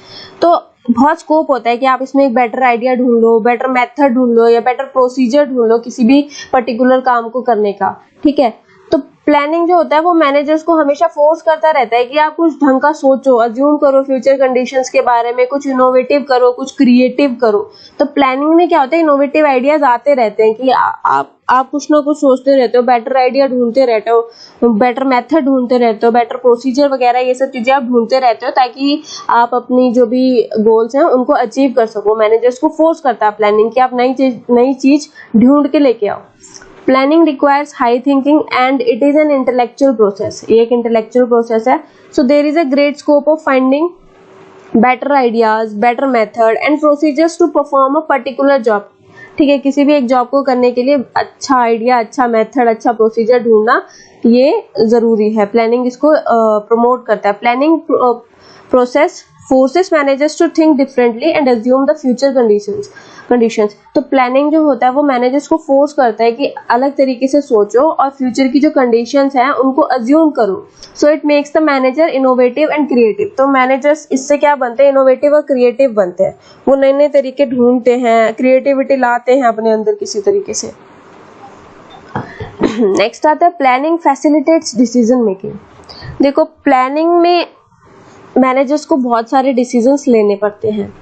A: तो बहुत स्कोप होता है कि आप इसमें एक बेटर आइडिया ढूंढ लो, बेटर मेथड ढूंढ लो या बेटर प्रोसीजर ढूंढ लो किसी भी पर्टिकुलर काम को करने का, ठीक है। तो प्लानिंग जो होता है वो मैनेजर्स को हमेशा फोर्स करता रहता है कि आप कुछ ढंग का सोचो, अज्यूम करो फ्यूचर कंडीशंस के बारे में, कुछ इनोवेटिव करो, कुछ क्रिएटिव करो। तो प्लानिंग में क्या होता है, इनोवेटिव आइडियाज आते रहते हैं कि आप कुछ ना कुछ सोचते रहते हो, बेटर आइडिया ढूंढते रहते हो, बेटर मेथड ढूंढते रहते हो, बेटर प्रोसीजर वगैरह ये सब चीजें आप ढूंढते रहते हो ताकि आप अपनी जो भी गोल्स हैं उनको अचीव कर सको। मैनेजर्स को फोर्स करता है प्लानिंग कि आप नई चीज ढूंढ के लेके आओ। Planning requires high thinking and it is an intellectual process. ये एक इंटेलेक्चुअल प्रोसेस है। So there is a great scope of finding better ideas, better method and procedures to perform a particular job. ठीक है, किसी भी एक जॉब को करने के लिए अच्छा आइडिया, अच्छा मेथड, अच्छा प्रोसीजर ढूंढना ये जरूरी है। प्लानिंग इसको प्रमोट करता है। Planning process forces managers to think differently and assume the future conditions। तो प्लानिंग जो होता है वो मैनेजर्स को फोर्स करता है कि अलग तरीके से सोचो और फ्यूचर की जो कंडीशंस हैं उनको अज्यूम करो। So it makes the manager innovative and creative. तो मैनेजर्स इससे क्या बनते हैं, इनोवेटिव और क्रिएटिव बनते हैं। वो नए नए तरीके ढूंढते हैं, क्रिएटिविटी लाते हैं अपने अंदर किसी तरीके से। नेक्स्ट आता है प्लानिंग फैसिलिटेट्स डिसीजन मेकिंग। देखो, प्लानिंग में मैनेजर्स को बहुत सारे डिसीजंस लेने पड़ते हैं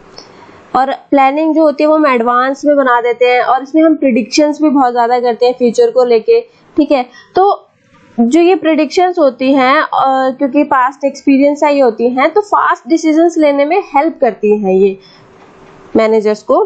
A: और प्लानिंग जो होती है वो हम एडवांस में बना देते हैं और इसमें हम प्रिडिक्शंस भी बहुत ज़्यादा करते हैं फ्यूचर को लेके, ठीक है। तो जो ये प्रिडिक्शंस होती हैं क्योंकि पास्ट एक्सपीरियंस आई होती हैं तो फास्ट डिसीजंस लेने में हेल्प करती हैं ये मैनेजर्स को,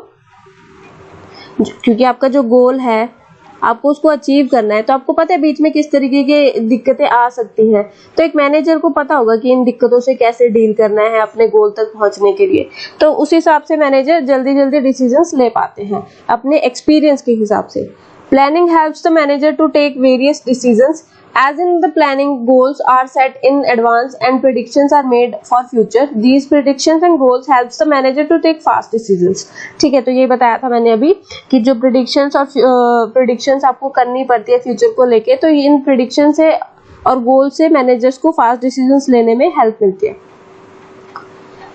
A: क्योंकि आपका जो गोल है आपको उसको अचीव करना है तो आपको पता है बीच में किस तरीके की दिक्कतें आ सकती हैं। तो एक मैनेजर को पता होगा कि इन दिक्कतों से कैसे डील करना है अपने गोल तक पहुंचने के लिए। तो उस हिसाब से मैनेजर जल्दी जल्दी डिसीजंस ले पाते हैं अपने एक्सपीरियंस के हिसाब से। Planning helps the manager to take various decisions as in the planning goals are set in advance and predictions are made for future. These predictions and goals helps the manager to take fast decisions। ठीक है, तो ये बताया था मैंने अभी कि जो predictions आपको करनी पड़ती है फ्यूचर को लेके, तो इन prediction से और गोल से मैनेजर्स को फास्ट डिसीजंस लेने में हेल्प मिलती है।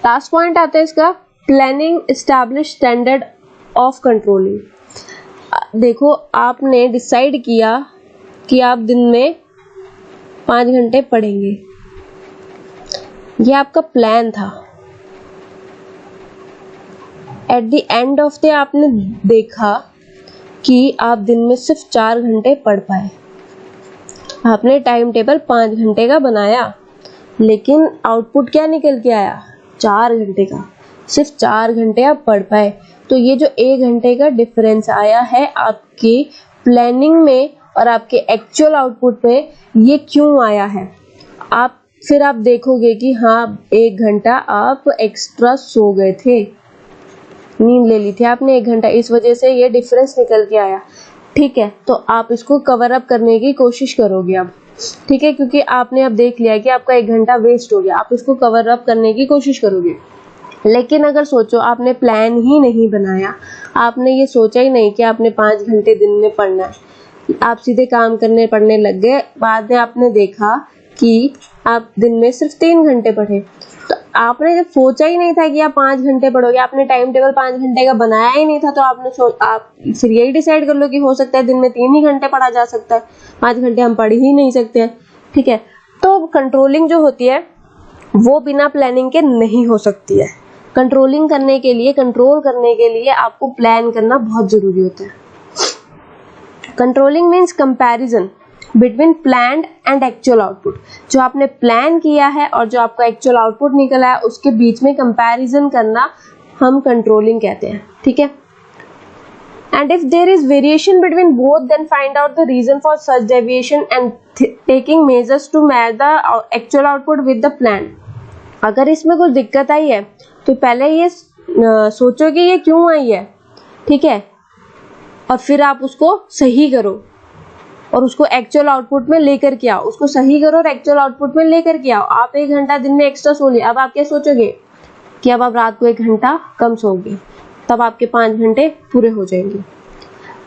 A: लास्ट पॉइंट आता है इसका, planning establish standard of controlling. देखो, आपने डिसाइड किया कि आप दिन में 5 घंटे पढ़ेंगे, ये आपका प्लान था। At the end of day आपने देखा कि आप दिन में सिर्फ 4 घंटे पढ़ पाए। आपने टाइम टेबल 5 घंटे का बनाया, लेकिन आउटपुट क्या निकल के आया, 4 घंटे का। सिर्फ 4 घंटे आप पढ़ पाए। तो ये जो 1 घंटे का डिफरेंस आया है आपकी प्लानिंग में और आपके एक्चुअल आउटपुट में, ये क्यों आया है? फिर आप देखोगे कि हाँ, 1 घंटा आप एक्स्ट्रा सो गए थे। नींद ले ली थी आपने 1 घंटा, इस वजह से ये डिफरेंस निकल के आया, ठीक है, तो आप इसको कवर अप करने की कोशिश करोगे अब, ठीक है, क्योंकि आपने अब देख लिया कि आपका 1 घंटा वेस्ट हो गया, आप इसको कवर अप करने की कोशिश करोगे। लेकिन अगर सोचो आपने प्लान ही नहीं बनाया, आपने ये सोचा ही नहीं कि आपने 5 घंटे दिन में पढ़ना है, आप सीधे काम करने पढ़ने लग गए, बाद में आपने देखा कि आप दिन में सिर्फ 3 घंटे पढ़े, तो आपने जब सोचा ही नहीं था कि आप 5 घंटे पढ़ोगे, आपने टाइम टेबल 5 घंटे का बनाया ही नहीं था, तो आप फिर यही डिसाइड कर लो कि हो सकता है दिन में 3 ही घंटे पढ़ा जा सकता है, 5 घंटे हम पढ़ ही नहीं सकते हैं, ठीक है। तो कंट्रोलिंग जो होती है वो बिना प्लानिंग के नहीं हो सकती है। कंट्रोलिंग करने के लिए, कंट्रोल करने के लिए आपको प्लान करना बहुत जरूरी होता है। Controlling means comparison between planned and actual output. जो आपने प्लान किया है और जो आपका एक्चुअल आउटपुट निकला है उसके बीच में कंपैरिजन करना हम कंट्रोलिंग कहते हैं, ठीक है। And if there is variation between both, then find out the reason for such deviation and taking measures to match the actual output with the plan. अगर इसमें कुछ दिक्कत आई है तो पहले ये सोचो कि ये क्यों आई है, ठीक है, और फिर आप उसको सही करो और उसको एक्चुअल आउटपुट में लेकर के आओ, उसको सही करो और एक्चुअल आउटपुट में लेकर के आओ। आप 1 घंटा दिन में एक्स्ट्रा सो लिया, अब आप क्या सोचोगे कि अब आप रात को 1 घंटा कम सोओगे, तब आपके 5 घंटे पूरे हो जाएंगे।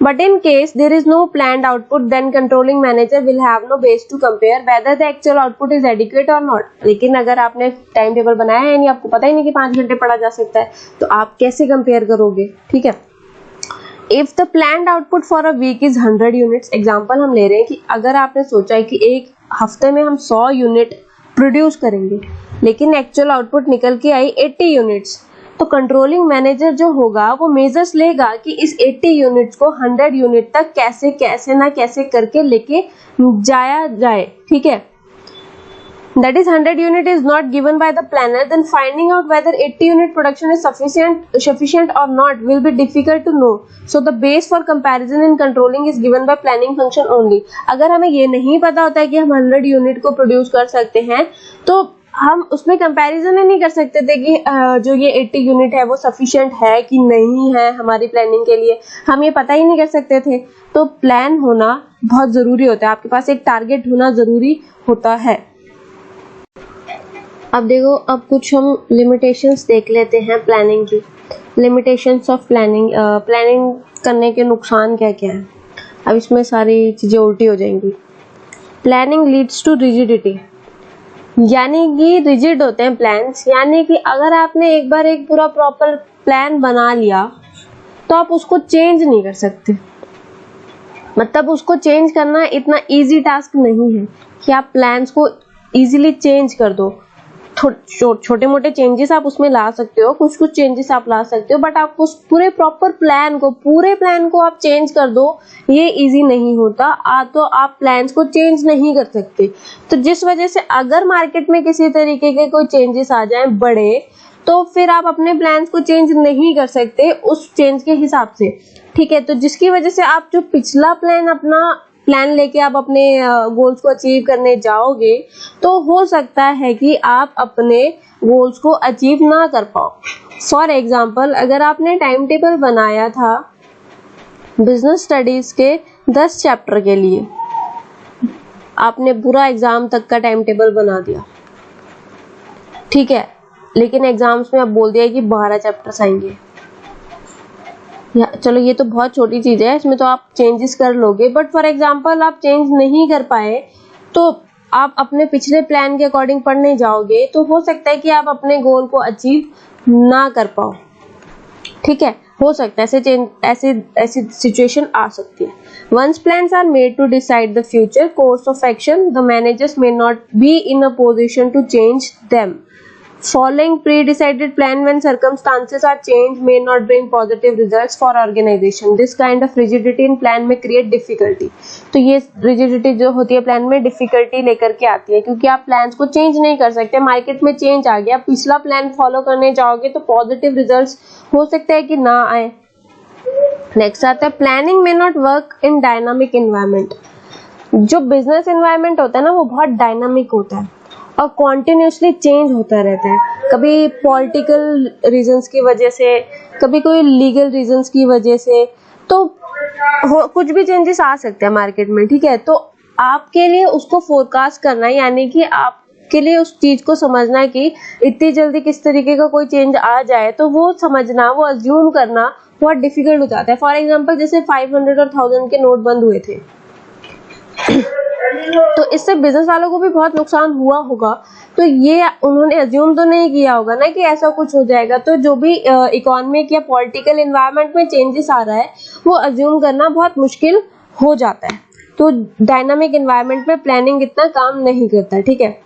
A: But in case there is no planned output, then controlling manager will have no base to compare whether the actual output is adequate or not. लेकिन अगर आपने टाइम टेबल बनाया है नहीं, आपको पता ही नहीं कि 5 घंटे पढ़ा जा सकता है, तो आप कैसे कंपेयर करोगे, ठीक है। If the planned output for a week is 100 units, example हम ले रहे हैं कि अगर आपने सोचा है कि एक हफ्ते में हम 100 यूनिट प्रोड्यूस करेंगे, लेकिन एक्चुअल आउटपुट निकल के आई 80 यूनिट्स, तो कंट्रोलिंग मैनेजर जो होगा वो मेजर्स लेगा कि इस 80 यूनिट्स को 100 यूनिट तक कैसे ना कैसे करके लेके जाया जाए, ठीक है। That is 100 unit is not given by the planner, then finding out whether 80 unit production is sufficient or not will be difficult to know. So the base for comparison in controlling is given by planning function only. अगर हमें ये नहीं पता होता है कि हम 100 यूनिट को प्रोड्यूस कर सकते हैं, तो हम उसमें कंपैरिजन ही नहीं कर सकते थे कि जो ये 80 यूनिट है वो सफिशिएंट है कि नहीं है हमारी प्लानिंग के लिए, हम ये पता ही नहीं कर सकते थे। तो प्लान होना बहुत जरूरी होता है, आपके पास एक टारगेट होना जरूरी होता है। अब देखो, अब कुछ हम लिमिटेशंस देख लेते हैं प्लानिंग की। लिमिटेशंस ऑफ प्लानिंग, प्लानिंग करने के नुकसान क्या क्या है। अब इसमें सारी चीजें उल्टी हो जाएंगी। प्लानिंग लीड्स टू रिजिडिटी, यानी कि रिजिड होते हैं प्लान्स, यानी कि अगर आपने एक बार एक पूरा प्रॉपर प्लान बना लिया तो आप उसको चेंज नहीं कर सकते। मतलब उसको चेंज करना इतना इजी टास्क नहीं है कि आप प्लान्स को इजीली चेंज कर दो। छोटे मोटे चेंजेस आप उसमें ला सकते हो, कुछ कुछ चेंजेस आप ला सकते हो, बट आप उस पूरे प्रॉपर प्लान को, पूरे प्लान को आप चेंज कर दो, ये इजी नहीं होता। तो आप प्लान्स को चेंज नहीं कर सकते। तो जिस वजह से अगर मार्केट में किसी तरीके के कोई चेंजेस आ जाएं बड़े, तो फिर आप अपने प्लान्स को चेंज नहीं कर सकते उस चेंज के हिसाब से, ठीक है। तो जिसकी वजह से आप जो पिछला प्लान लेके आप अपने गोल्स को अचीव करने जाओगे, तो हो सकता है कि आप अपने गोल्स को अचीव ना कर पाओ। फॉर एग्जाम्पल, अगर आपने टाइम टेबल बनाया था बिजनेस स्टडीज के 10 चैप्टर के लिए, आपने पूरा एग्जाम तक का टाइम टेबल बना दिया, ठीक है, लेकिन एग्जाम्स में आप बोल दिया कि 12 चैप्टर्स आएंगे। चलो ये तो बहुत छोटी चीज है, इसमें तो आप चेंजेस कर लोगे, बट फॉर एग्जांपल आप चेंज नहीं कर पाए, तो आप अपने पिछले प्लान के अकॉर्डिंग पढ़ने जाओगे, तो हो सकता है कि आप अपने गोल को अचीव ना कर पाओ, ठीक है, हो सकता है ऐसी सिचुएशन आ सकती है। Once plans are made to decide the future course of action, the managers may not be in a position to change them. Following pre-decided plan when circumstances are changed may not bring positive results for organization. This kind of rigidity in plan may create difficulty. तो ये rigidity जो होती है प्लान में difficulty लेकर के आती है, क्योंकि आप प्लान्स को चेंज नहीं कर सकते। मार्केट में चेंज आ गया, पिछला प्लान फॉलो करने जाओगे तो पॉजिटिव रिजल्ट्स हो सकता है कि ना आए। नेक्स्ट आता है planning may not work in dynamic environment. जो बिजनेस एनवायरनमेंट होता है ना, वो बहुत डायनामिक होता है, और कॉन्टिन्यूसली चेंज होता रहता है, कभी पॉलिटिकल रीजंस की वजह से, कभी कोई लीगल रीजंस की वजह से, तो कुछ भी चेंजेस आ सकते हैं मार्केट में, ठीक है। तो आपके लिए उसको फोरकास्ट करना, यानी कि आपके लिए उस चीज को समझना है कि इतनी जल्दी किस तरीके का कोई चेंज आ जाए, तो वो समझना, वो अज्यूम करना बहुत डिफिकल्ट हो जाता है। फॉर एग्जांपल जैसे 500 और 1000 के नोट बंद हुए थे तो इससे बिजनेस वालों को भी बहुत नुकसान हुआ होगा। तो ये उन्होंने अज्यूम तो नहीं किया होगा ना कि ऐसा कुछ हो जाएगा। तो जो भी इकोनॉमिक या पॉलिटिकल एनवायरनमेंट में चेंजेस आ रहा है वो अज्यूम करना बहुत मुश्किल हो जाता है। तो डायनामिक एनवायरनमेंट में प्लानिंग इतना काम नहीं करता, ठीक है।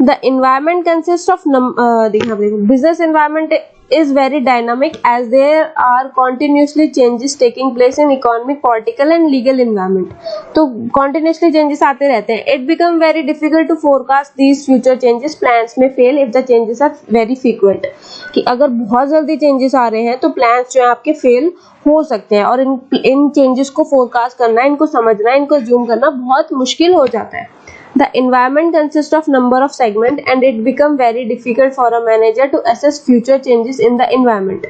A: The environment consist of business environment is very dynamic as there are continuously changes taking place in economic, political and legal environment. तो continuously changes आते रहते हैं. It become very difficult to forecast these future changes. Plans may fail if the changes are very frequent. कि अगर बहुत जल्दी changes आ रहे हैं तो plans जो है आपके fail हो सकते हैं और इन changes को forecast करना, इनको समझना, इनको assume करना बहुत मुश्किल हो जाता है. The environment consists of number of segments and it become very difficult for a manager to assess future changes in the environment.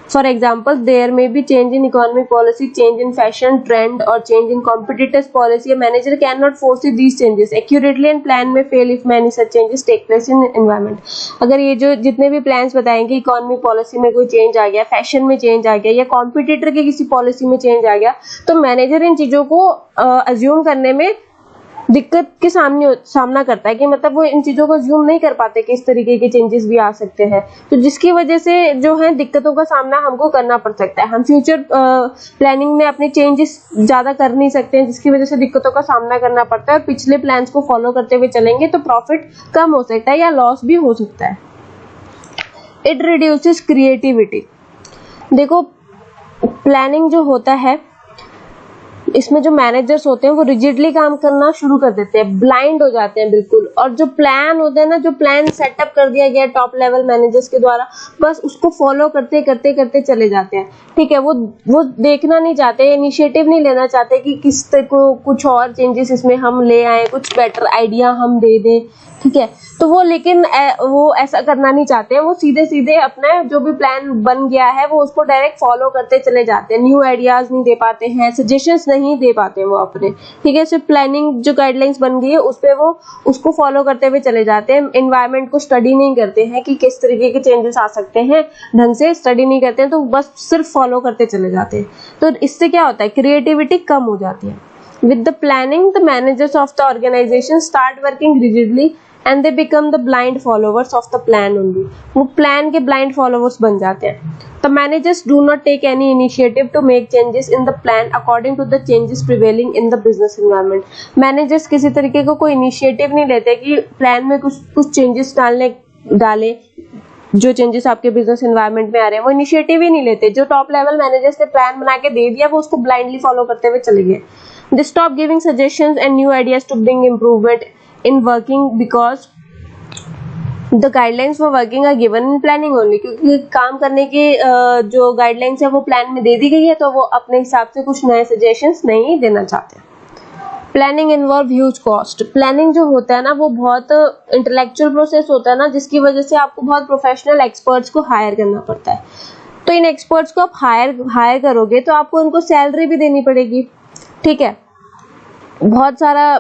A: For example, there may be change in economic policy, change in fashion trend or change in competitors policy. A manager cannot foresee these changes accurately and plan may fail if many such changes take place in environment. अगर ये जो जितने भी plans बताएंगे, इकोनॉमिक पॉलिसी में कोई चेंज आ गया, फैशन में चेंज आ गया या कॉम्पिटिटर के किसी पॉलिसी में चेंज आ गया, तो मैनेजर इन चीजों को अज्यूम करने में दिक्कत के सामना करता है कि मतलब वो इन चीजों को अज्यूम नहीं कर पाते कि इस तरीके के चेंजेस भी आ सकते हैं। तो जिसकी वजह से जो है दिक्कतों का सामना हमको करना पड़ सकता है। हम फ्यूचर प्लानिंग में अपने चेंजेस ज्यादा कर नहीं सकते हैं, जिसकी वजह से दिक्कतों का सामना करना पड़ता है। पिछले प्लान्स को फॉलो करते हुए चलेंगे तो प्रॉफिट कम हो सकता है या लॉस भी हो सकता है। It reduces creativity. देखो, प्लानिंग जो होता है इसमें जो मैनेजर्स होते हैं वो रिजिडली काम करना शुरू कर देते हैं, ब्लाइंड हो जाते हैं बिल्कुल। और जो प्लान होते हैं ना, जो प्लान सेटअप कर दिया गया टॉप लेवल मैनेजर्स के द्वारा, बस उसको फॉलो करते करते करते चले जाते हैं, ठीक है। वो देखना नहीं चाहते, इनिशिएटिव नहीं लेना चाहते कि किस को कुछ और चेंजेस इसमें हम ले आए, कुछ बेटर आइडिया हम दे दें, ठीक है। तो वो लेकिन वो ऐसा करना नहीं चाहते हैं। वो सीधे सीधे अपना जो भी प्लान बन गया है वो उसको डायरेक्ट फॉलो करते चले जाते हैं, न्यू आइडियाज नहीं दे पाते हैं, सजेशंस नहीं दे पाते वो अपने, ठीक है। सिर्फ प्लानिंग जो गाइडलाइंस बन गई है उस पे वो उसको फॉलो करते हुए चले जाते हैं। एनवायरनमेंट को स्टडी नहीं करते हैं कि किस तरीके के चेंजेस आ सकते हैं, ढंग से स्टडी नहीं करते हैं, तो बस सिर्फ फॉलो करते चले जाते हैं। तो इससे क्या होता है, क्रिएटिविटी कम हो जाती है। With the planning the managers of the organisation start working rigidly and they become the blind followers of the plan only. वो plan के blind followers बन जाते हैं। The managers do not take any initiative to make changes in the plan according to the changes prevailing in the business environment. Managers किसी तरीके का कोई initiative नहीं लेते कि plan में कुछ changes डाले जो चेंजेस आपके बिजनेस एनवायरनमेंट में आ रहे हैं, वो इनिशिएटिव ही नहीं लेते। जो टॉप लेवल मैनेजर्स ने प्लान बना के दे दिया वो उसको ब्लाइंडली फॉलो करते हुए चले गए। They stop giving suggestions and new ideas to bring improvement in working because the guidelines for working are given in planning only. क्योंकि काम करने की जो गाइडलाइंस है वो प्लान में दे दी गई है, तो वो अपने हिसाब से कुछ नए सजेशंस नहीं देना चाहते। Planning involve huge cost. Planning जो होता है ना वो बहुत इंटेलेक्चुअल प्रोसेस होता है ना, जिसकी वजह से आपको बहुत प्रोफेशनल एक्सपर्ट्स को हायर करना पड़ता है। तो इन एक्सपर्ट्स को आप हायर करोगे तो आपको उनको सैलरी भी देनी पड़ेगी, ठीक है। बहुत सारा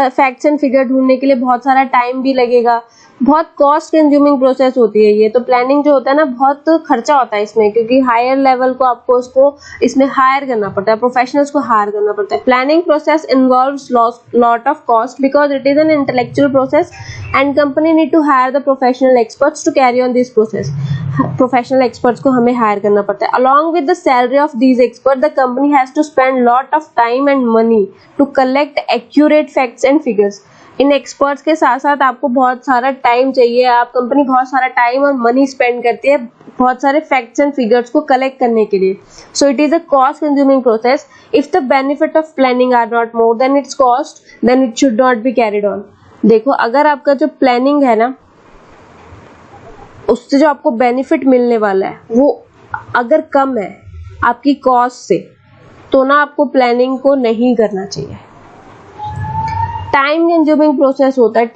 A: फैक्ट्स एंड फिगर ढूंढने के लिए बहुत सारा टाइम भी लगेगा, बहुत कॉस्ट कंज्यूमिंग प्रोसेस होती है ये। तो प्लानिंग जो होता है ना बहुत खर्चा होता है इसमें, क्योंकि हायर लेवल को आपको उसको इसमें हायर करना पड़ता है, प्रोफेशनल्स को हायर करना पड़ता है। Planning process involves lot of cost because it is an intellectual process and company need to hire the professional experts to carry on this process. Professional experts को हमें हायर करना पड़ता है। Along with the salary of these expert the company has to spend lot of time and money to collect accurate facts and figures. इन एक्सपर्ट्स के साथ साथ आपको बहुत सारा टाइम चाहिए, आप कंपनी बहुत सारा टाइम और मनी स्पेंड करती है बहुत सारे फैक्ट्स एंड फिगर्स को कलेक्ट करने के लिए। So it is a cost consuming process. If the benefit of planning are not more than its cost then it should not be carried on. देखो, अगर आपका जो प्लानिंग है ना उससे जो आपको बेनिफिट मिलने वाला है वो अगर कम है आपकी कॉस्ट से, तो ना आपको प्लानिंग को नहीं करना चाहिए। टाइम कंज्यूमिंग प्रोसेस होता है।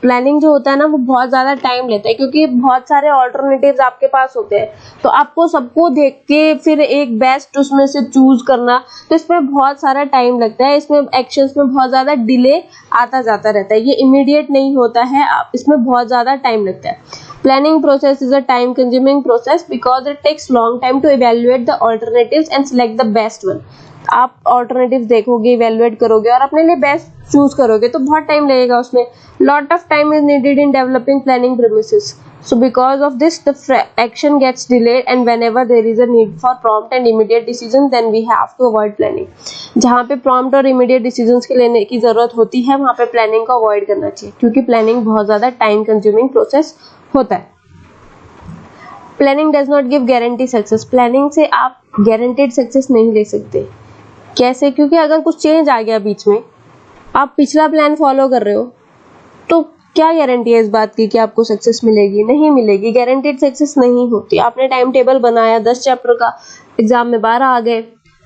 A: प्लानिंग जो होता है ना वो बहुत ज्यादा टाइम लेता है, क्योंकि बहुत सारे ऑल्टरनेटिव्स आपके पास होते हैं, तो आपको सबको देख के फिर एक बेस्ट उसमें से चूज करना, तो इसमें बहुत सारा टाइम लगता है। इसमें एक्शंस में बहुत ज्यादा डिले आता जाता रहता है, ये इमीडिएट नहीं होता है, इसमें बहुत ज्यादा टाइम लगता है। Planning process is a time consuming process because it takes long time to evaluate the alternatives and select the best one. आप ऑल्टरनेटिव देखोगे, इवेल्युएट करोगे और अपने लिए बेस्ट चूज करोगे, तो बहुत टाइम लगेगा उसमें। Lot of time is needed in developing planning premises, so because of this the action gets delayed, and whenever there is a need for prompt and immediate decision then we have to avoid planning। जहाँ पे prompt और immediate decisions के लेने की जरूरत होती है वहाँ पे प्लानिंग को अवॉइड करना चाहिए, क्योंकि प्लानिंग बहुत ज्यादा टाइम कंज्यूमिंग प्रोसेस होता है। Planning does not give guarantee success, planning से आप गारंटीड सक्सेस नहीं ले सकते। कैसे? क्योंकि अगर कुछ चेंज आ गया बीच में, आप पिछला प्लान फॉलो कर रहे हो, तो क्या गारंटी है इस बात की कि आपको सक्सेस मिलेगी? नहीं मिलेगी, गारंटीड सक्सेस नहीं होती। आपने टाइम टेबल बनाया, 10 चैप्टर का, एग्जाम में 12 आ गए,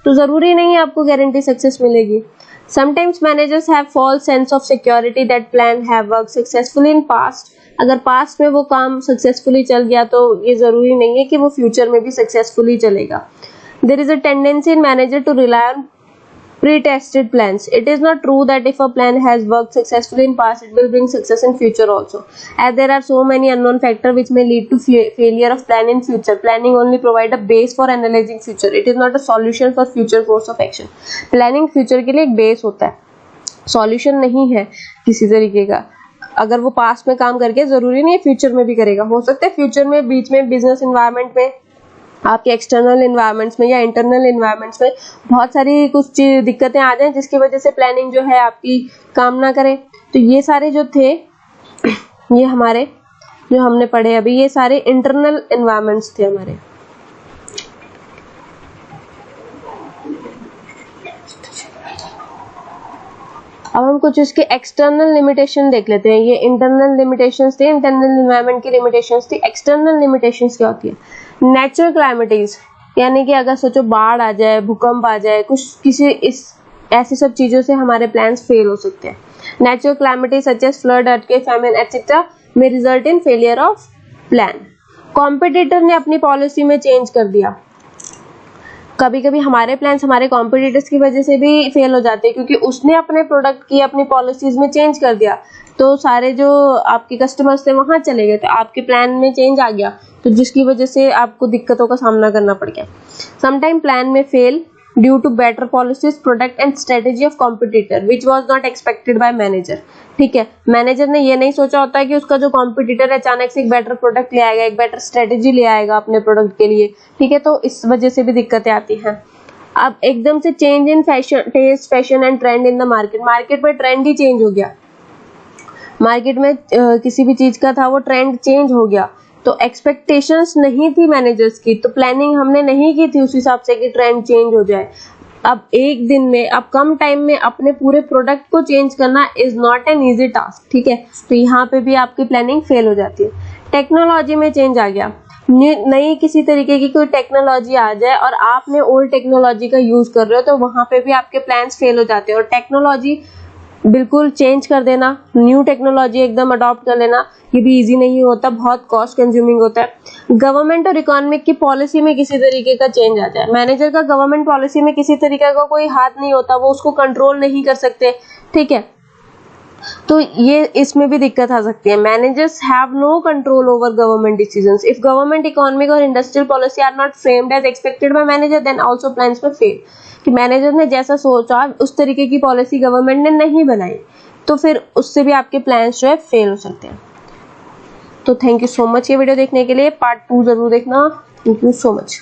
A: तो जरूरी नहीं है आपको गारंटी सक्सेस मिलेगी। Sometimes managers have false sense of security that plan have work successfully in past. अगर पास्ट में वो काम सक्सेसफुली चल गया तो ये जरूरी नहीं है कि वो फ्यूचर में भी सक्सेसफुली चलेगा। There is a tendency in manager to rely on pre-tested plans. It is not true that if a plan has worked successfully in past, it will bring success in future also, as there are so many unknown factors which may lead to failure of plan in future. Planning only provide a base for analyzing future. It is not a solution for future course of action. Planning future के लिए एक बेस होता है, सॉल्यूशन नहीं है किसी तरीके का। अगर वो पास्ट में काम करके जरूरी नहीं है फ्यूचर में भी करेगा। हो सकता है फ्यूचर में बीच में बिजनेस इन्वायरमेंट में, आपके एक्सटर्नल इन्वायरमेंट्स में या इंटरनल इन्वायरमेंट्स में बहुत सारी कुछ दिक्कतें आ जाएं जिसकी वजह से प्लानिंग जो है आपकी काम ना करे। तो ये सारे जो थे, ये हमारे जो हमने पढ़े अभी, ये सारे इंटरनल इन्वायरमेंट्स थे हमारे। अब हम कुछ इसके एक्सटर्नल लिमिटेशन देख लेते हैं। ये इंटरनल लिमिटेशंस थे, इंटरनल एनवायरनमेंट की लिमिटेशंस थी। एक्सटर्नल लिमिटेशंस क्या होती है? नेचुरल क्लाइमेटीज, यानी कि अगर सोचो बाढ़ आ जाए, भूकंप आ जाए, कुछ किसी इस ऐसी सब चीजों से हमारे प्लान्स फेल हो सकते हैं। Natural calamities such as flood, earthquake, famine etcetera may result in failure of plan. Competitor ने अपनी पॉलिसी में चेंज कर दिया। कभी कभी हमारे प्लान्स हमारे कॉम्पिटिटर्स की वजह से भी फेल हो जाते हैं, क्योंकि उसने अपने प्रोडक्ट की अपनी पॉलिसीज में चेंज कर दिया, तो सारे जो आपके कस्टमर्स थे वहां चले गए, तो आपके प्लान में चेंज आ गया, तो जिसकी वजह से आपको दिक्कतों का सामना करना पड़ गया। Sometime plan may fail due to better policies, product and strategy of competitor which was not expected by manager. ठीक है, मैनेजर ने ये नहीं सोचा होता है कि उसका जो कॉम्पिटिटर है अचानक से एक बेटर प्रोडक्ट ले आएगा, एक बेटर स्ट्रेटेजी ले आएगा अपने प्रोडक्ट के लिए। ठीक है, तो इस वजह से भी दिक्कतें आती हैं। अब एकदम से change in fashion, taste, fashion and trend in the market, market में ट्रेंड ही चेंज हो गया। मार्केट में किसी भी चीज का था वो ट्रेंड चेंज हो गया, तो एक्सपेक्टेशंस नहीं थी मैनेजर्स की, तो प्लानिंग हमने नहीं की थी उस हिसाब से कि ट्रेंड चेंज हो जाए। अब एक दिन में, अब कम टाइम में अपने पूरे प्रोडक्ट को चेंज करना is not an easy task. ठीक है, तो यहाँ पे भी आपकी प्लानिंग फेल हो जाती है। टेक्नोलॉजी में चेंज आ गया, नई किसी तरीके की कोई टेक्नोलॉजी आ जाए और आपने ओल्ड टेक्नोलॉजी का यूज कर रहे हो, तो वहां पे भी आपके प्लान्स फेल हो जाते हैं। और टेक्नोलॉजी बिल्कुल चेंज कर देना, न्यू टेक्नोलॉजी एकदम अडॉप्ट कर लेना, ये भी इजी नहीं होता, बहुत कॉस्ट कंज्यूमिंग होता है। गवर्नमेंट और इकोनॉमिक की पॉलिसी में किसी तरीके का चेंज आ जाए, मैनेजर का गवर्नमेंट पॉलिसी में किसी तरीके का कोई हाथ नहीं होता, वो उसको कंट्रोल नहीं कर सकते। ठीक है, तो ये इसमें भी दिक्कत आ सकती है। Managers have no control over government decisions. If government, economic और industrial policy are not framed as expected by manager, then also plans में फेल। कि मैनेजर ने जैसा सोचा उस तरीके की पॉलिसी गवर्नमेंट ने नहीं बनाई, तो फिर उससे भी आपके प्लान्स जो है फेल हो सकते हैं। तो थैंक यू सो मच ये वीडियो देखने के लिए। पार्ट 2 जरूर देखना। Thank you so much.